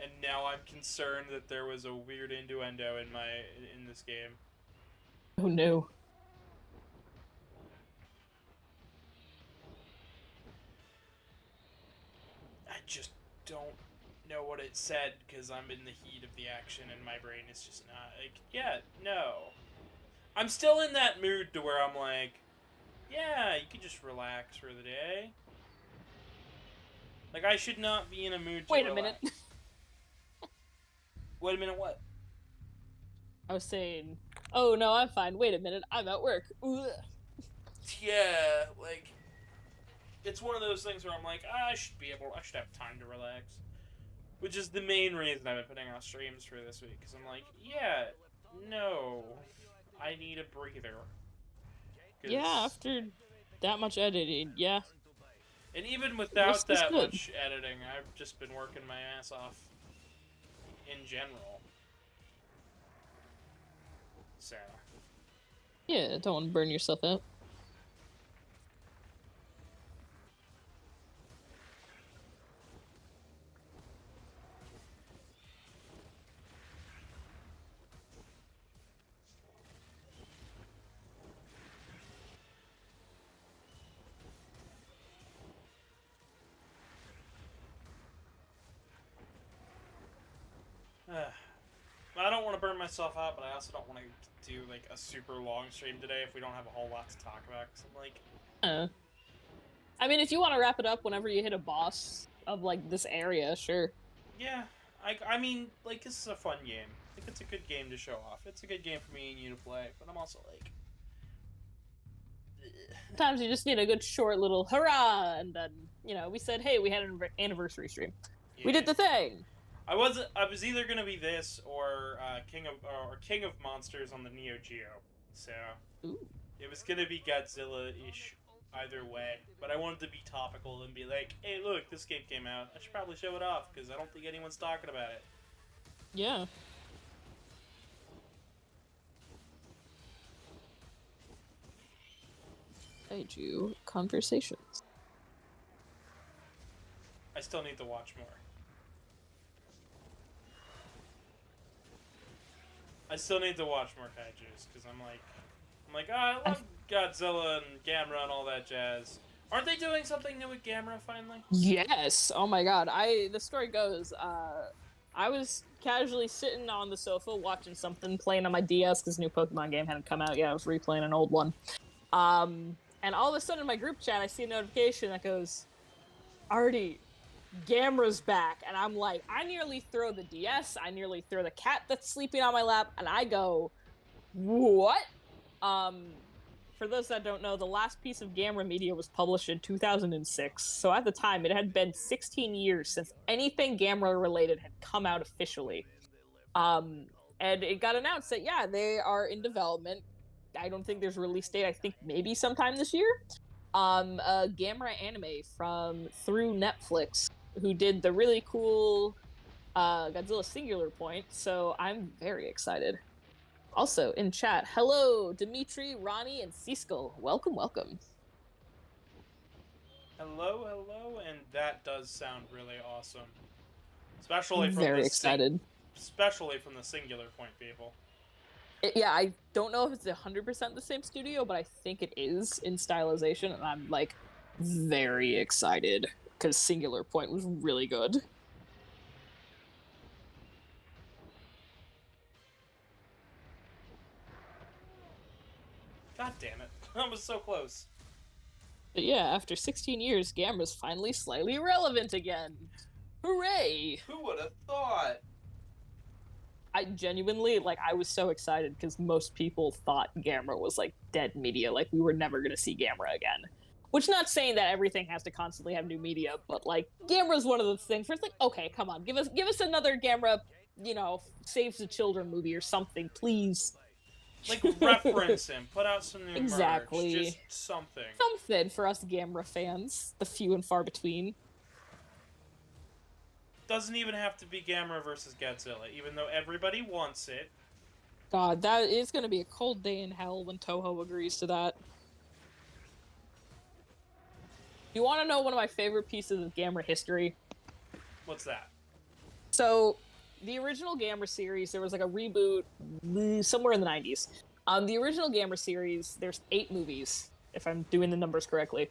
And now I'm concerned that there was a weird innuendo in this game. Oh no. I just don't know what it said because I'm in the heat of the action and my brain is just not like, yeah, no. I'm still in that mood to where I'm like, yeah, you could just relax for the day. Like, I should not be in a mood to Wait a relax. minute. Wait a minute, what? I was saying, oh no, I'm fine. Wait a minute, I'm at work. Ugh. Yeah, like, it's one of those things where I'm like, I should have time to relax. Which is the main reason I've been putting out streams for this week, because I'm like, yeah, no, I need a breather. Yeah, after that much editing, yeah. And even without that good. much editing, I've just been working my ass off in general. So. Yeah, don't want to burn yourself out. I don't want to burn myself out, but I also don't want to do like a super long stream today if we don't have a whole lot to talk about. Cause I'm like, I mean, if you want to wrap it up whenever you hit a boss of like this area, sure. Yeah, I mean, like, this is a fun game. Like, it's a good game to show off. It's a good game for me and you to play, but I'm also like, Sometimes you just need a good short little hurrah, and then we said, hey, we had an anniversary stream. yeah. We did the thing. I was either gonna be this or King of Monsters on the Neo Geo, so Ooh. it was gonna be Godzilla-ish either way. But I wanted to be topical and be like, hey, look, this game came out. I should probably show it off because I don't think anyone's talking about it. Yeah. Kaiju conversations. I still need to watch more. I still need to watch more Kaijus because I'm like, oh, I love Godzilla and Gamera and all that jazz. Aren't they doing something new with Gamera finally? Yes. Oh my god. The story goes, I was casually sitting on the sofa watching something, playing on my DS because new Pokemon game hadn't come out yet. I was replaying an old one. And all of a sudden in my group chat, I see a notification that goes, Artie, Gamera's back. And I'm like, I nearly throw the DS, I nearly throw the cat that's sleeping on my lap, and I go, what? For those that don't know, the last piece of Gamera media was published in 2006. So at the time, it had been 16 years since anything Gamera related had come out officially. And it got announced that, yeah, they are in development. I don't think there's a release date. I think maybe sometime this year. A Gamera anime through Netflix, who did the really cool Godzilla Singular Point. So I'm very excited. Also in chat, hello, Dimitri, Ronnie, and Siskel. Welcome, welcome. Hello, and that does sound really awesome. Especially from very excited. Especially from the Singular Point people. Yeah, I don't know if it's 100% the same studio, but I think it is in stylization, and I'm like very excited because Singular Point was really good. God damn it. I was so close. But yeah, after 16 years, Gamera's finally slightly relevant again. Hooray! Who would have thought? I genuinely, like, I was so excited because most people thought Gamera was, like, dead media. Like, we were never gonna see Gamera again. Which, not saying that everything has to constantly have new media, but, like, Gamera's one of those things where it's like, okay, come on, give us another Gamera, you know, Saves the Children movie or something, please. Like, reference him. Put out some new Exactly. merch. Just something. Something for us Gamera fans, the few and far between. Doesn't even have to be Gamera versus Godzilla, even though everybody wants it. God, that is going to be a cold day in hell when Toho agrees to that. You want to know one of my favorite pieces of Gamera history? What's that? So, the original Gamera series, there was like a reboot somewhere in the 90s. The original Gamera series, there's 8 movies, if I'm doing the numbers correctly.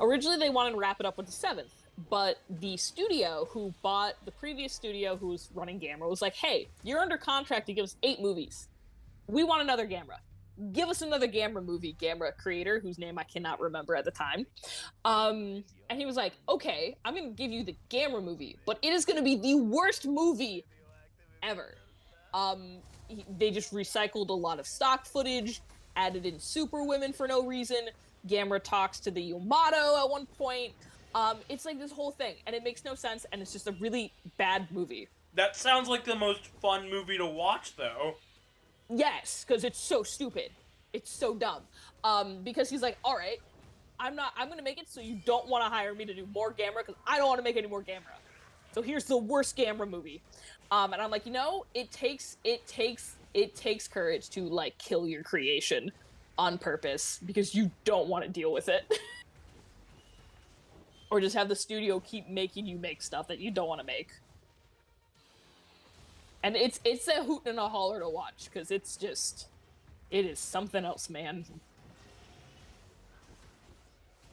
Originally, they wanted to wrap it up with the 7th, but the studio who bought the previous studio who was running Gamera was like, hey, you're under contract to give us 8 movies. We want another Gamera. Give us another Gamera movie, Gamera creator, whose name I cannot remember at the time. And he was like, okay, I'm going to give you the Gamera movie, but it is going to be the worst movie ever. They just recycled a lot of stock footage, added in super women for no reason. Gamera talks to the Yamato at one point. It's like this whole thing, and it makes no sense, and it's just a really bad movie. That sounds like the most fun movie to watch, though. Yes, because it's so stupid. It's so dumb. Because he's like, all right, I'm gonna make it so you don't want to hire me to do more Gamera, because I don't want to make any more Gamera. So here's the worst Gamera movie. And I'm like, you know, it takes courage to, like, kill your creation on purpose because you don't want to deal with it. Or just have the studio keep making you make stuff that you don't want to make. And it's a hoot and a holler to watch, because it is something else, man.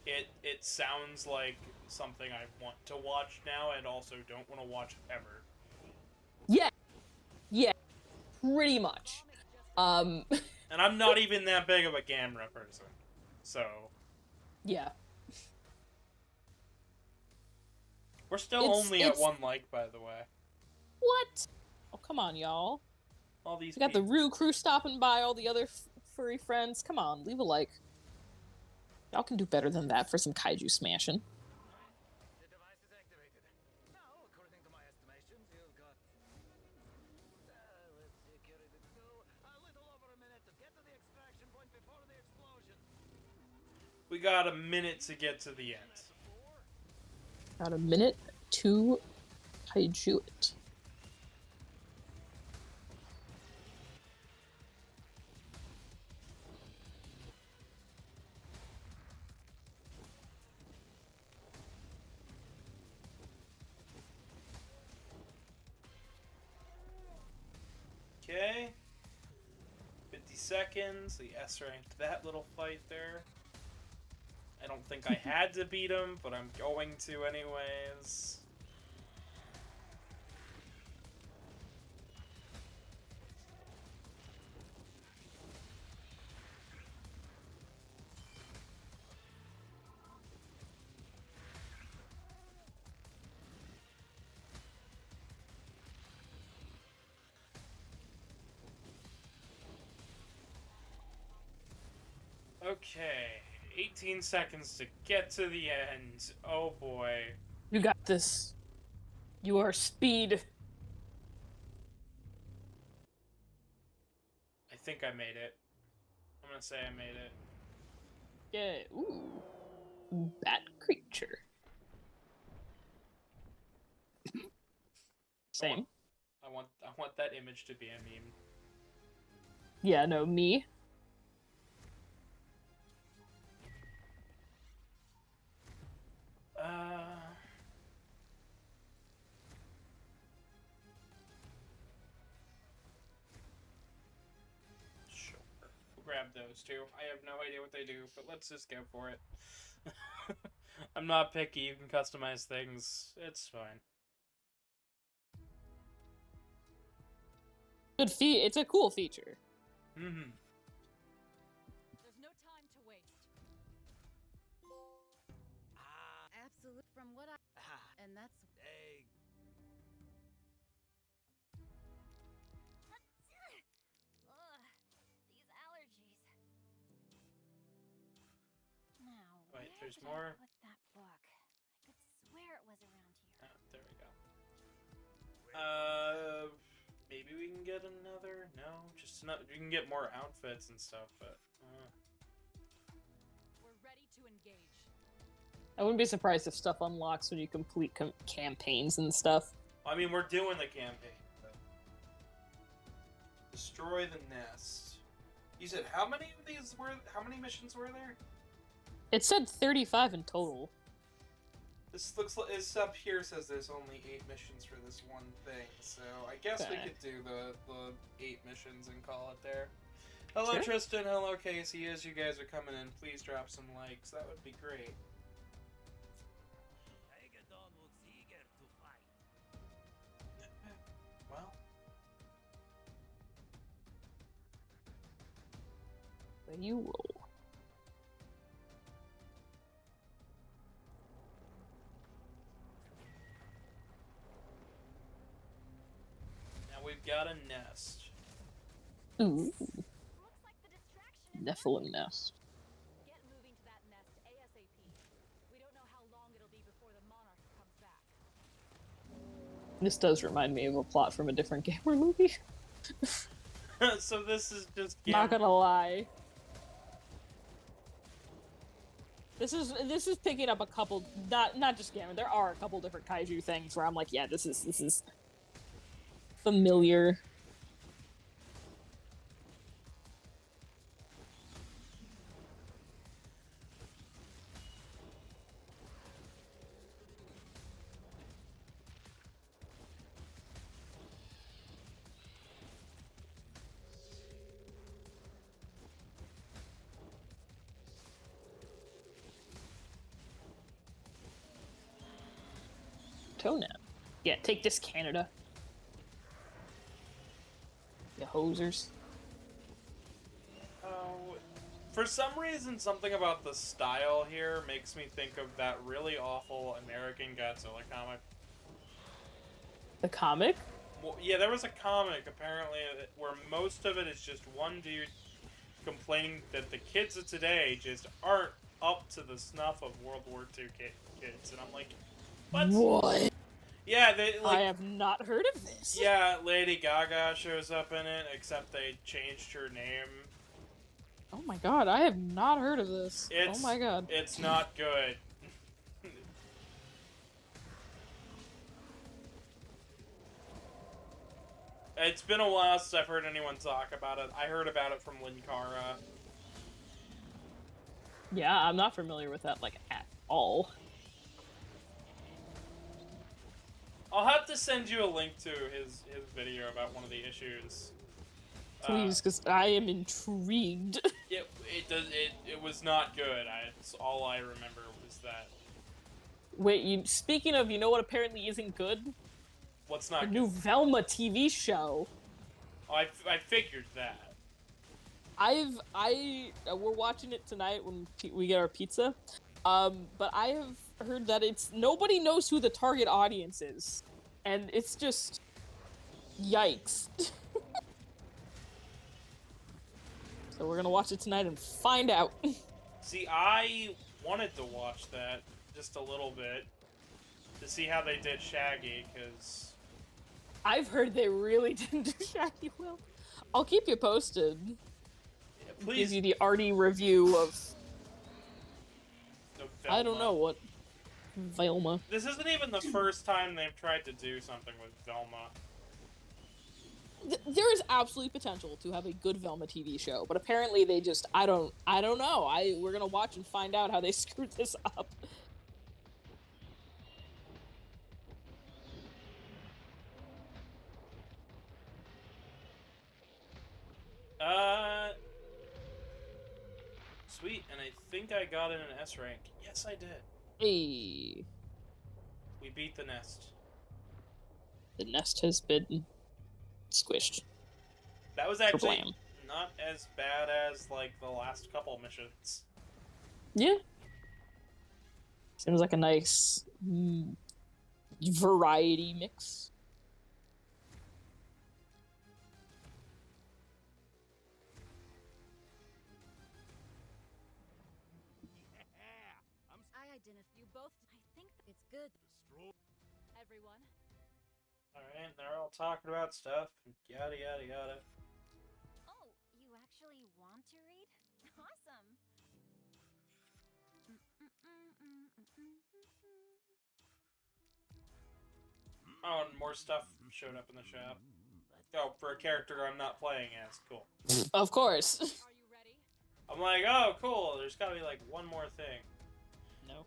It sounds like something I want to watch now and also don't want to watch ever. Yeah, pretty much. And I'm not even that big of a Gamera person, so yeah. We're still only at 1 like, by the way. What? Oh, come on, y'all. All these. We got the Rue crew stopping by, all the other furry friends. Come on, leave a like. Y'all can do better than that for some kaiju smashing. The device is activated. Now, according to my estimations, you've got... let's security to do. A little over a minute to get to the extraction point before the explosion. We got a minute to get to the end. Got a minute to kaiju it. Okay. 50 seconds. The S ranked that little fight there. I don't think I had to beat him, but I'm going to anyways. Okay, 18 seconds to get to the end. Oh boy. You got this. You are speed. I think I made it. I'm gonna say I made it. Yeah. Ooh. Bat creature. Same. I want that image to be a meme. Yeah, no, me. those two. I have no idea what they do, but let's just go for it. I'm not picky. You can customize things. It's fine. It's a cool feature. Mm-hmm. There's no time to waste. Absolute from what I and that's Hey, ugh, these allergies. Now, Wait, where there's did more? I put that book? I could swear it was around here. Oh, there we go. Maybe we can get another? No, just not. You can get more outfits and stuff, but. We're ready to engage. I wouldn't be surprised if stuff unlocks when you complete campaigns and stuff. I mean, we're doing the campaign. But... Destroy the nest. You said how many of these were? How many missions were there? It said 35 in total. This looks like this up here says there's only 8 missions for this one thing, so I guess we Okay. could do the 8 missions and call it there. Hello Sure. Tristan, hello Casey. As you guys are coming in, please drop some likes. That would be great. Megadon looks eager to fight. Well, When you roll. now we've got a nest. Ooh, Looks like the distraction is Nephilim nest. Get moving to that nest ASAP. We don't know how long it'll be before the monarch comes back. This does remind me of a plot from a different Gamer movie. So this is just Not gonna lie. This is picking up a couple, not just Gamer. There are a couple different kaiju things where I'm like, yeah, this is familiar. Toenail. Yeah, take this, Canada. You hosers. Oh, for some reason, something about the style here makes me think of that really awful American Godzilla comic. The comic? Well, yeah, there was a comic apparently where most of it is just one dude complaining that the kids of today just aren't up to the snuff of World War II kids, and I'm like, what? What? Yeah, they like. I have not heard of this. Yeah, Lady Gaga shows up in it, except they changed her name. Oh my god, I have not heard of this. It's, oh my god. It's not good. It's been a while since I've heard anyone talk about it. I heard about it from Linkara. Yeah, I'm not familiar with that, like, at all. I'll have to send you a link to his video about one of the issues. Please, because I am intrigued. It was not good. It's all I remember was that. Wait, speaking of, you know what apparently isn't good? What's The not good? new Velma TV show. Oh, I figured that. We're watching it tonight when we get our pizza. But I have heard that nobody knows who the target audience is. And it's just, yikes. So we're gonna watch it tonight and find out. See, I wanted to watch that just a little bit to see how they did Shaggy, because I've heard they really didn't do Shaggy well. I'll keep you posted. yeah, Give please. you the arty review of, No, I don't Velma. know what, Velma. This isn't even the first time they've tried to do something with Velma. There is absolutely potential to have a good Velma TV show, but apparently they just, I don't know. We're gonna watch and find out how they screwed this up. Sweet, and I think I got in an S rank. Yes, I did. Hey, We beat the nest. the nest has been squished. That was actually Kablam. not as bad as, like, the last couple missions. Yeah. Seems like a nice variety mix. Yeah, I'm I identify you both. I think it's good. stroll. Everyone, Alright, they're all talking about stuff. Yada, yada, yada. oh, you actually want to read? Awesome. Oh, and more stuff showed up in the shop. Oh, for a character I'm not playing as. Cool. Of course. Are you ready? I'm like, oh, cool. There's gotta be, like, one more thing. No.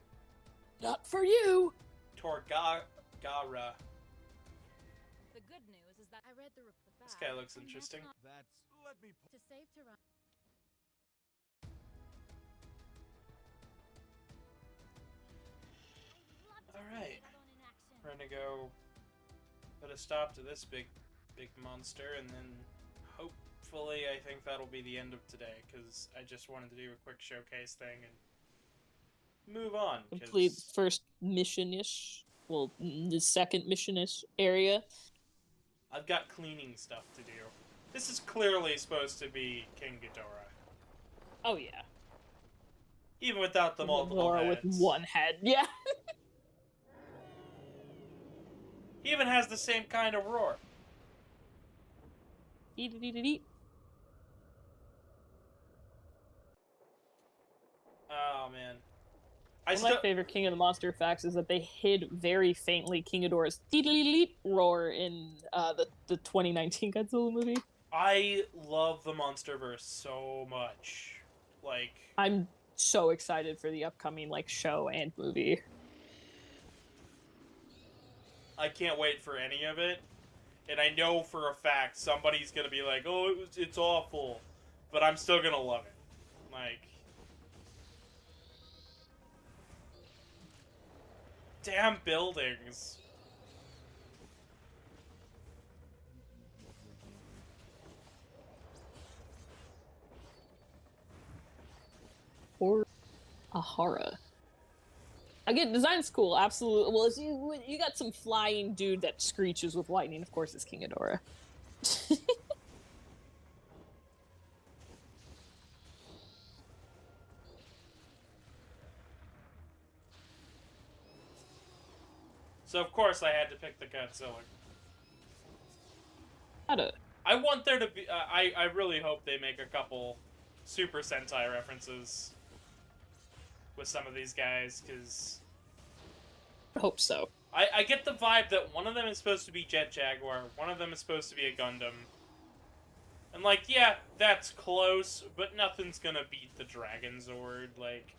Not for you! Gara. The good news is that I read the back. This guy looks and that's interesting. not That's let me. to save to run. Alright. We're gonna go put a stop to this big monster, and then hopefully I think that'll be the end of today, because I just wanted to do a quick showcase thing and move on. Complete first mission-ish. Well, the second mission-ish area. I've got cleaning stuff to do. This is clearly supposed to be King Ghidorah. Oh, yeah. Even without the multiple Ghidorah heads. with one head. Yeah. He even has the same kind of roar. Eat it, eat it, eat. Oh, man. One of my favorite King of the Monster facts is that they hid very faintly King Ghidorah's dee roar in the 2019 Godzilla movie. I love the Monsterverse so much. Like, I'm so excited for the upcoming show and movie. I can't wait for any of it. And I know for a fact somebody's gonna be like, oh, it's awful. But I'm still gonna love it. Like, damn buildings. Or Ahara. Again, design's cool, absolutely. Well, you got some flying dude that screeches with lightning. Of course, it's King Ghidorah. So of course I had to pick the Godzilla. I want there to be. I really hope they make a couple Super Sentai references with some of these guys, because I hope so. I get the vibe that one of them is supposed to be Jet Jaguar, one of them is supposed to be a Gundam. And, like, yeah, that's close, but nothing's gonna beat the Dragon Zord, like...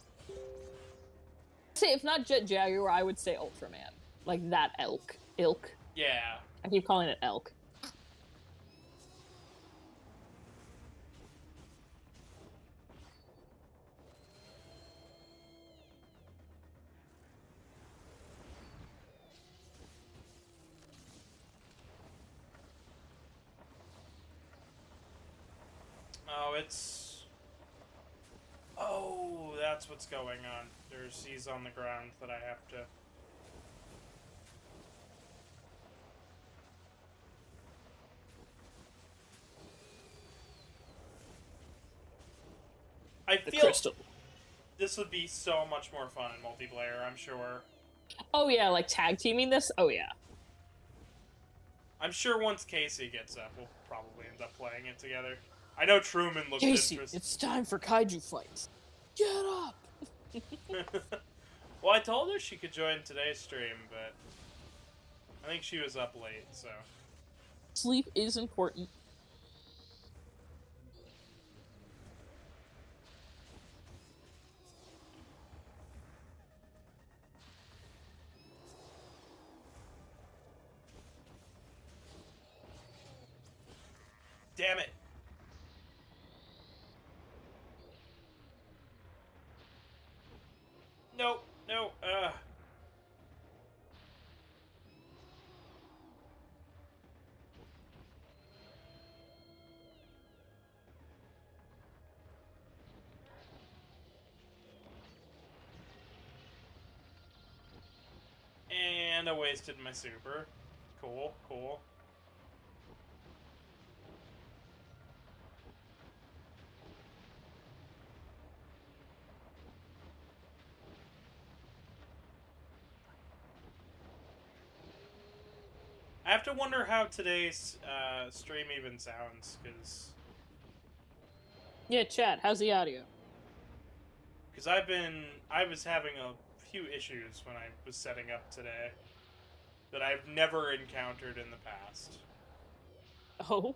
Say, if not Jet Jaguar, I would say Ultraman. Like, that ilk. Yeah. I keep calling it elk. Oh, it's... Oh, that's what's going on. There's he's on the ground that I have to... I The feel crystal. this would be so much more fun in multiplayer, I'm sure. Oh yeah, like tag teaming this? Oh yeah. I'm sure once Casey gets up, we'll probably end up playing it together. I know Truman looked Casey, interested. it's time for kaiju fights. Get up! Well, I told her she could join today's stream, but I think she was up late, so... Sleep is important. Damn it! kind of wasted my super. Cool, cool. I have to wonder how today's stream even sounds, because Yeah, chat. How's the audio? I was having a few issues when I was setting up today that I've never encountered in the past. Oh.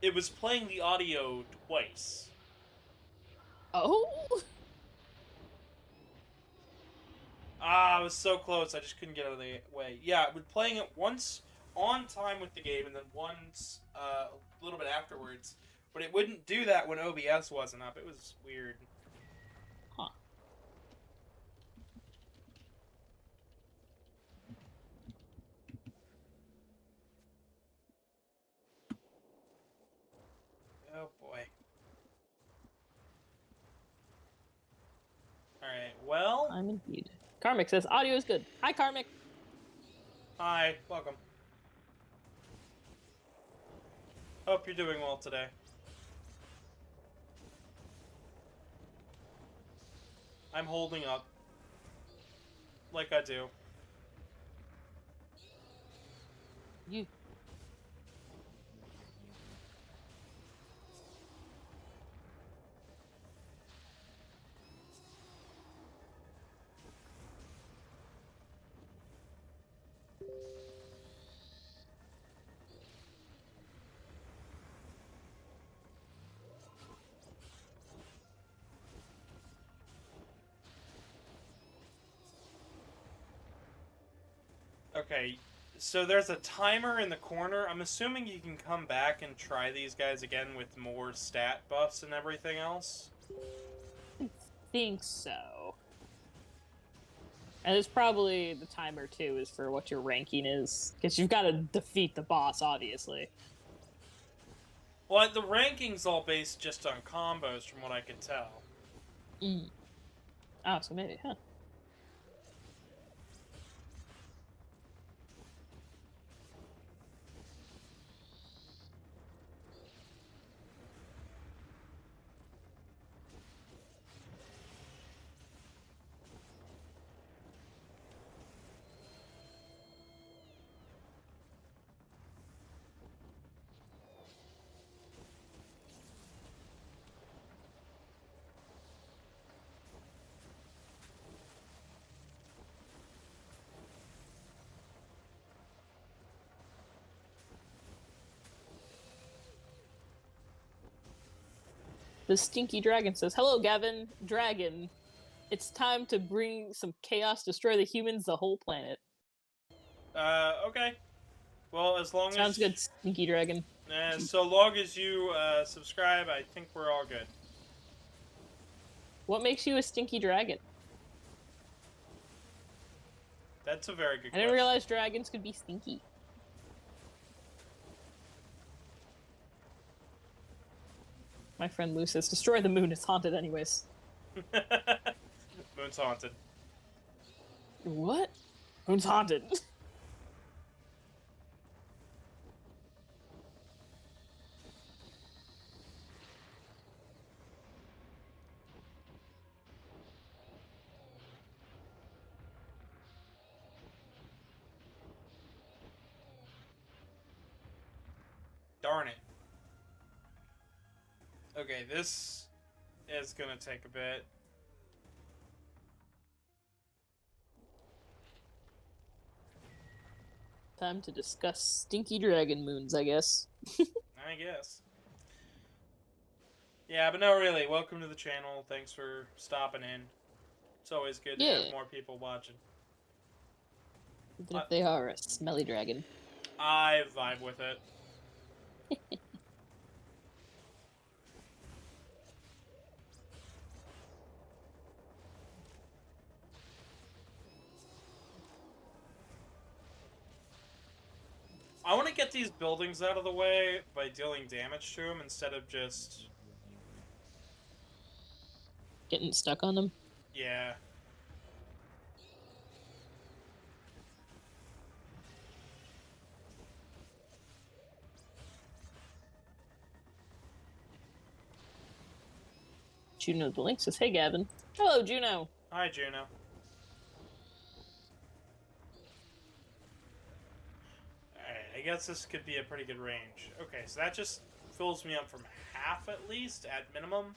It was playing the audio twice. Oh. Ah, I was so close. I just couldn't get out of the way. Yeah, it was playing it once on time with the game, and then once a little bit afterwards. But it wouldn't do that when OBS wasn't up. It was weird. Huh. Oh boy. Alright, well... I'm indeed. Karmic says audio is good. Hi, Karmic. Hi, welcome. Hope you're doing well today. I'm holding up. Like I do. You. Okay, so there's a timer in the corner. I'm assuming you can come back and try these guys again with more stat buffs and everything else. I think so. And it's probably the timer too is for what your ranking is, because you've got to defeat the boss, obviously. Well, the ranking's all based just on combos, from what I can tell. Mm. Oh, so maybe, huh? The Stinky Dragon says, "Hello, Gavin. Dragon. It's time to bring some chaos, destroy the humans, the whole planet." Okay. Well, as long Sounds as... good, Stinky Dragon. So long as you, subscribe, I think we're all good. What makes you a Stinky Dragon? That's a very good I didn't question. realize dragons could be stinky. My friend Lou says, "Destroy the moon, it's haunted anyways." Moon's haunted. What? Moon's haunted. Darn it. Okay, this is gonna take a bit. Time to discuss stinky dragon moons, I guess. I guess. Yeah, but no, really. Welcome to the channel. Thanks for stopping in. It's always good to have more people watching. Even if they are a smelly dragon. I vibe with it. I want to get these buildings out of the way by dealing damage to them instead of just... Getting stuck on them? Yeah. Juno the Link says, "Hey, Gavin." Hello, Juno. Hi, Juno. Alright, I guess this could be a pretty good range. Okay, so that just fills me up from half at least, at minimum.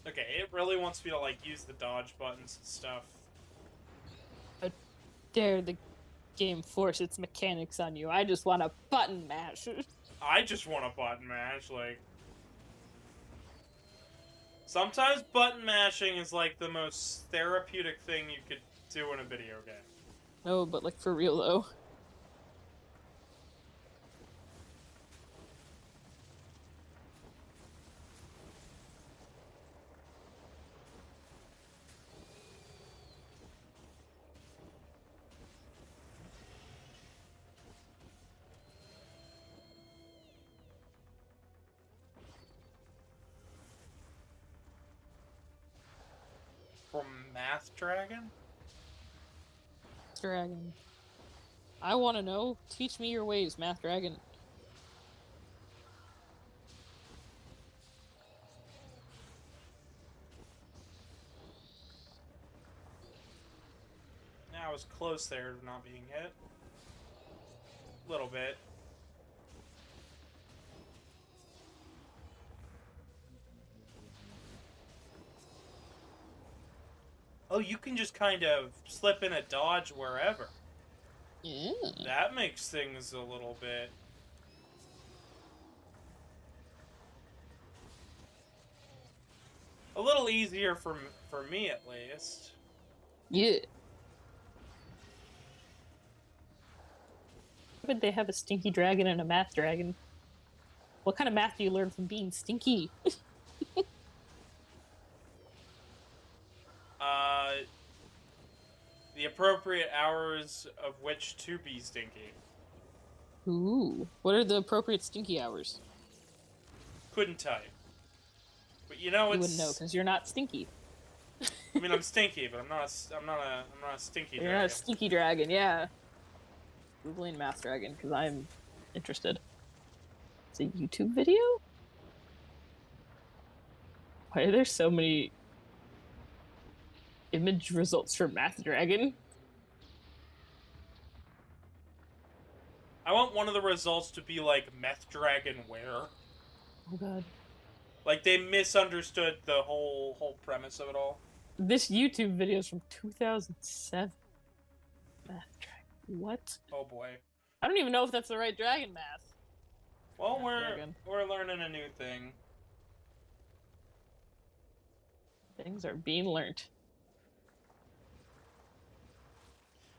Okay, it really wants me to, like, use the dodge buttons and stuff. How dare the game force its mechanics on you? I just want a button mash. I just want a button mash, like... Sometimes button mashing is, like, the most therapeutic thing you could do in a video game. No, but like for real though. From Math Dragon? Dragon. I want to know. Teach me your ways, Math Dragon. Yeah, I was close there to not being hit. A little bit. Oh, you can just kind of slip in a dodge wherever. Yeah. That makes things a little bit... a little easier for me, at least. Yeah. Why would they have a stinky dragon and a math dragon? What kind of math do you learn from being stinky? The appropriate hours of which to be stinky. Ooh. What are the appropriate stinky hours? Couldn't tell you. But you know, You it's... wouldn't know because you're not stinky. I mean, I'm stinky, but I'm not a stinky You're dragon. not a stinky dragon, yeah. Googling math dragon because I'm interested. It's a YouTube video? Why are there so many image results for math dragon? I want one of the results to be like Meth Dragon Where. Oh god. Like they misunderstood the whole premise of it all. This YouTube video is from 2007. Math dragon. What? Oh boy. I don't even know if that's the right dragon math. Well, Meth Dragon. we're learning a new thing. Things are being learnt.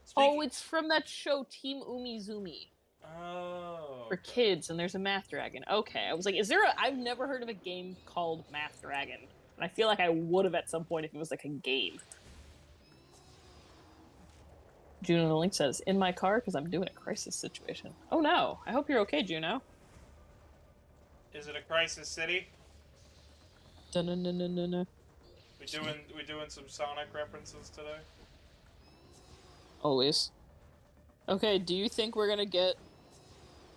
Speaking... Oh, it's from that show Team Umizoomi. Oh. For kids, and there's a math dragon. Okay, I was like, is there a... I've never heard of a game called Math Dragon. And I feel like I would have at some point if it was like a game. Juno the Link says, in my car because I'm doing a crisis situation. Oh no, I hope you're okay, Juno. Is it a Crisis City? Dun-dun-dun-dun-dun. We doing some Sonic references today? Always. Okay, do you think we're gonna get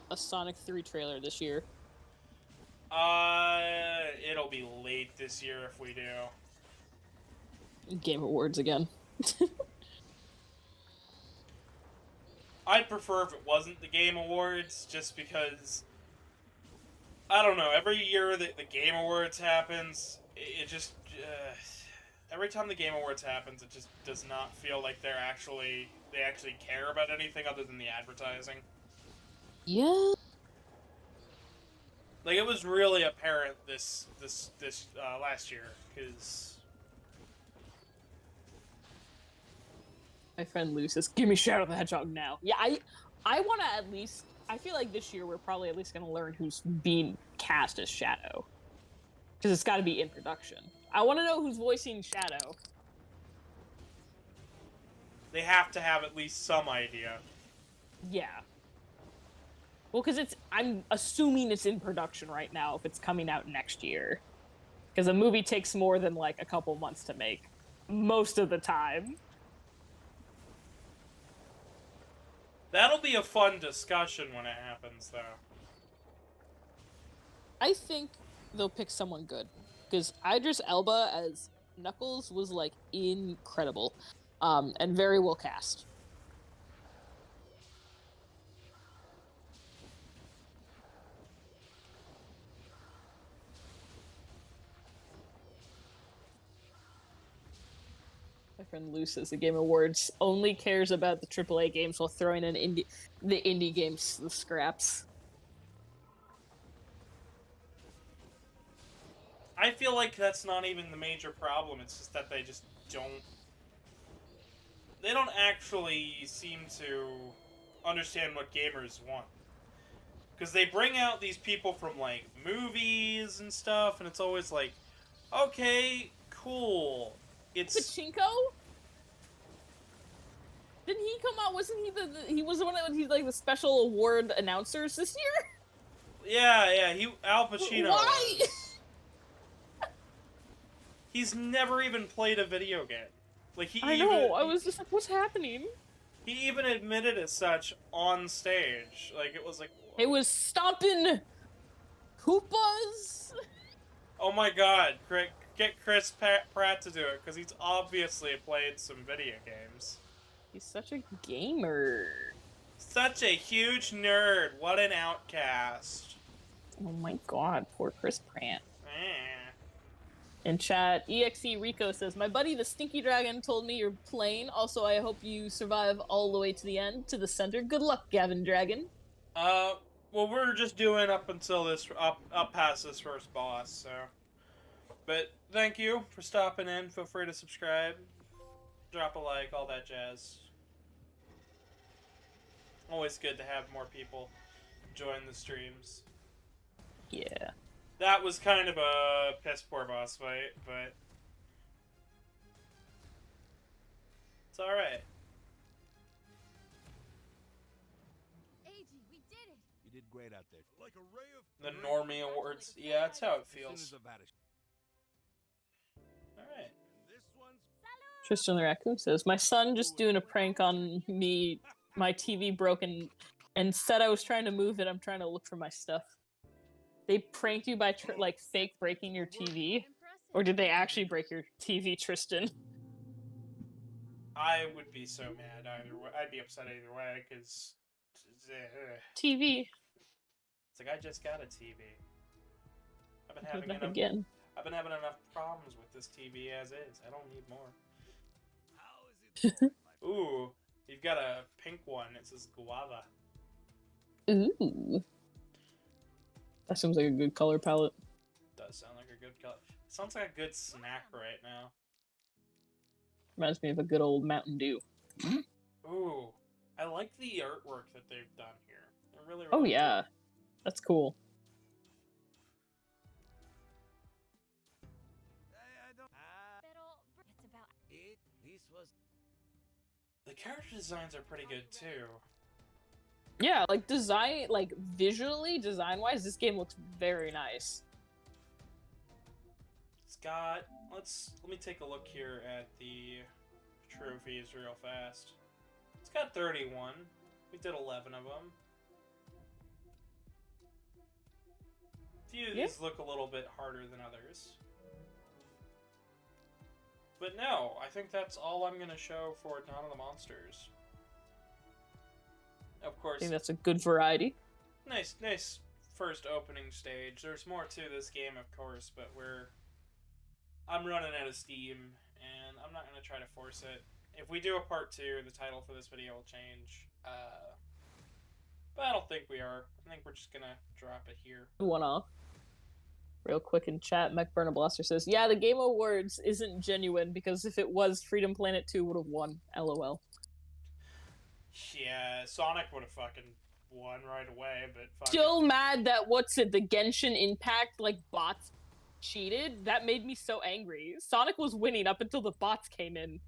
a Sonic 3 trailer this year? It'll be late this year if we do. Game Awards again. I'd prefer if it wasn't the Game Awards, just because... I don't know, every year that the Game Awards happens, it just... every time the Game Awards happens, it just does not feel like they actually care about anything other than the advertising. Yeah. Like, it was really apparent this last year, because... My friend Lou says, give me Shadow the Hedgehog now. Yeah, I want to at least... I feel like this year we're probably at least going to learn who's being cast as Shadow. Because it's got to be in production. I want to know who's voicing Shadow. They have to have at least some idea. Yeah. Well, because I'm assuming it's in production right now if it's coming out next year. Because a movie takes more than like a couple months to make, most of the time. That'll be a fun discussion when it happens, though. I think they'll pick someone good. Because Idris Elba as Knuckles was like incredible. And very well cast. My friend Lou says the Game Awards only cares about the AAA games while throwing in the indie games the scraps. I feel like that's not even the major problem. It's just that they just don't. They don't actually seem to understand what gamers want. Because they bring out these people from, like, movies and stuff, and it's always like, okay, cool. It's Pachinko? Didn't he come out? Wasn't he he was one of he's like the special award announcers this year? Yeah, Al Pacino. Why? He's never even played a video game. Like I know. I was just like, what's happening? He even admitted as such on stage. Like it was like It was stomping Koopas. oh my god, get Chris Pratt to do it, because he's obviously played some video games. He's such a gamer. Such a huge nerd. What an outcast. Oh my god, poor Chris Pratt. Eh. In chat, EXE Rico says, my buddy the Stinky Dragon told me you're playing. Also, I hope you survive all the way to the end, to the center. Good luck, Gavin Dragon. Well, we're just doing up until this, up past this first boss, so. But thank you for stopping in. Feel free to subscribe, drop a like, all that jazz. Always good to have more people join the streams. Yeah. That was kind of a piss poor boss fight, but it's alright. We did it! You did great out there. Like a ray of The Normie Awards. Yeah, that's how it feels. Alright. This one's Tristan the Raccoon says, my son just doing a prank on me. My TV broke and said I was trying to move it. I'm trying to look for my stuff. They pranked you by like fake breaking your TV? Or did they actually break your TV, Tristan? I would be so mad either way. I'd be upset either way, because TV. it's like I just got a TV. I've been having Back enough. again. I've been having enough problems with this TV as is. I don't need more. how is it? Ooh, you've got a pink one. It says guava. Ooh. That seems like a good color palette. Does sound like a good color. Sounds like a good snack right now. Reminds me of a good old Mountain Dew. Ooh, I like the artwork that they've done here. They're really, Oh really yeah. That's cool. I don't. It's about This was. The character designs are pretty good too. Yeah, like design, like visually, design-wise, this game looks very nice. It's got. Let me take a look here at the trophies real fast. It's got 31. We did 11 of them. A few of these look a little bit harder than others. But no, I think that's all I'm going to show for Dawn of the Monsters. Of I course, think that's a good variety. nice first opening stage. There's more to this game, of course, but I'm running out of steam, and I'm not going to try to force it. If we do a part 2, the title for this video will change. But I don't think we are. I think we're just going to drop it here. One off. Real quick in chat, Mech Burner Blaster says, yeah, the Game Awards isn't genuine because if it was, Freedom Planet 2 would have won. LOL. Yeah, Sonic would have fucking won right away, but fuck Still mad that, the Genshin Impact, like, bots cheated? That made me so angry. Sonic was winning up until the bots came in.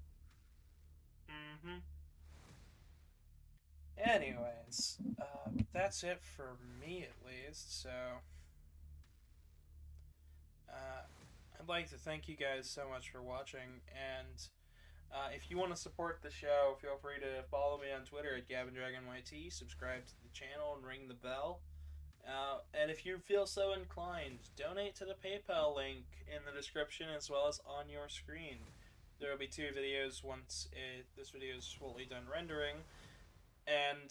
Mm-hmm. Yeah, Anyways, that's it for me at least. So, I'd like to thank you guys so much for watching, and if you want to support the show, feel free to follow me on Twitter at GavinDragonYT, subscribe to the channel, and ring the bell. And if you feel so inclined, donate to the PayPal link in the description as well as on your screen. There will be 2 videos once this video is fully done rendering. And,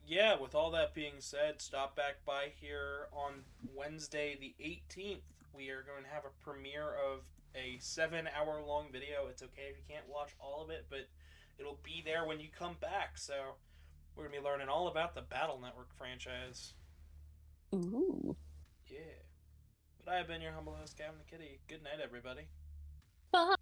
yeah, with all that being said, stop back by here on Wednesday the 18th. We are going to have a premiere of a 7-hour-long video. It's okay if you can't watch all of it, but it'll be there when you come back. So we're going to be learning all about the Battle Network franchise. Ooh. Yeah. But I have been your humble host, Gavin the Kitty. Good night, everybody. Bye.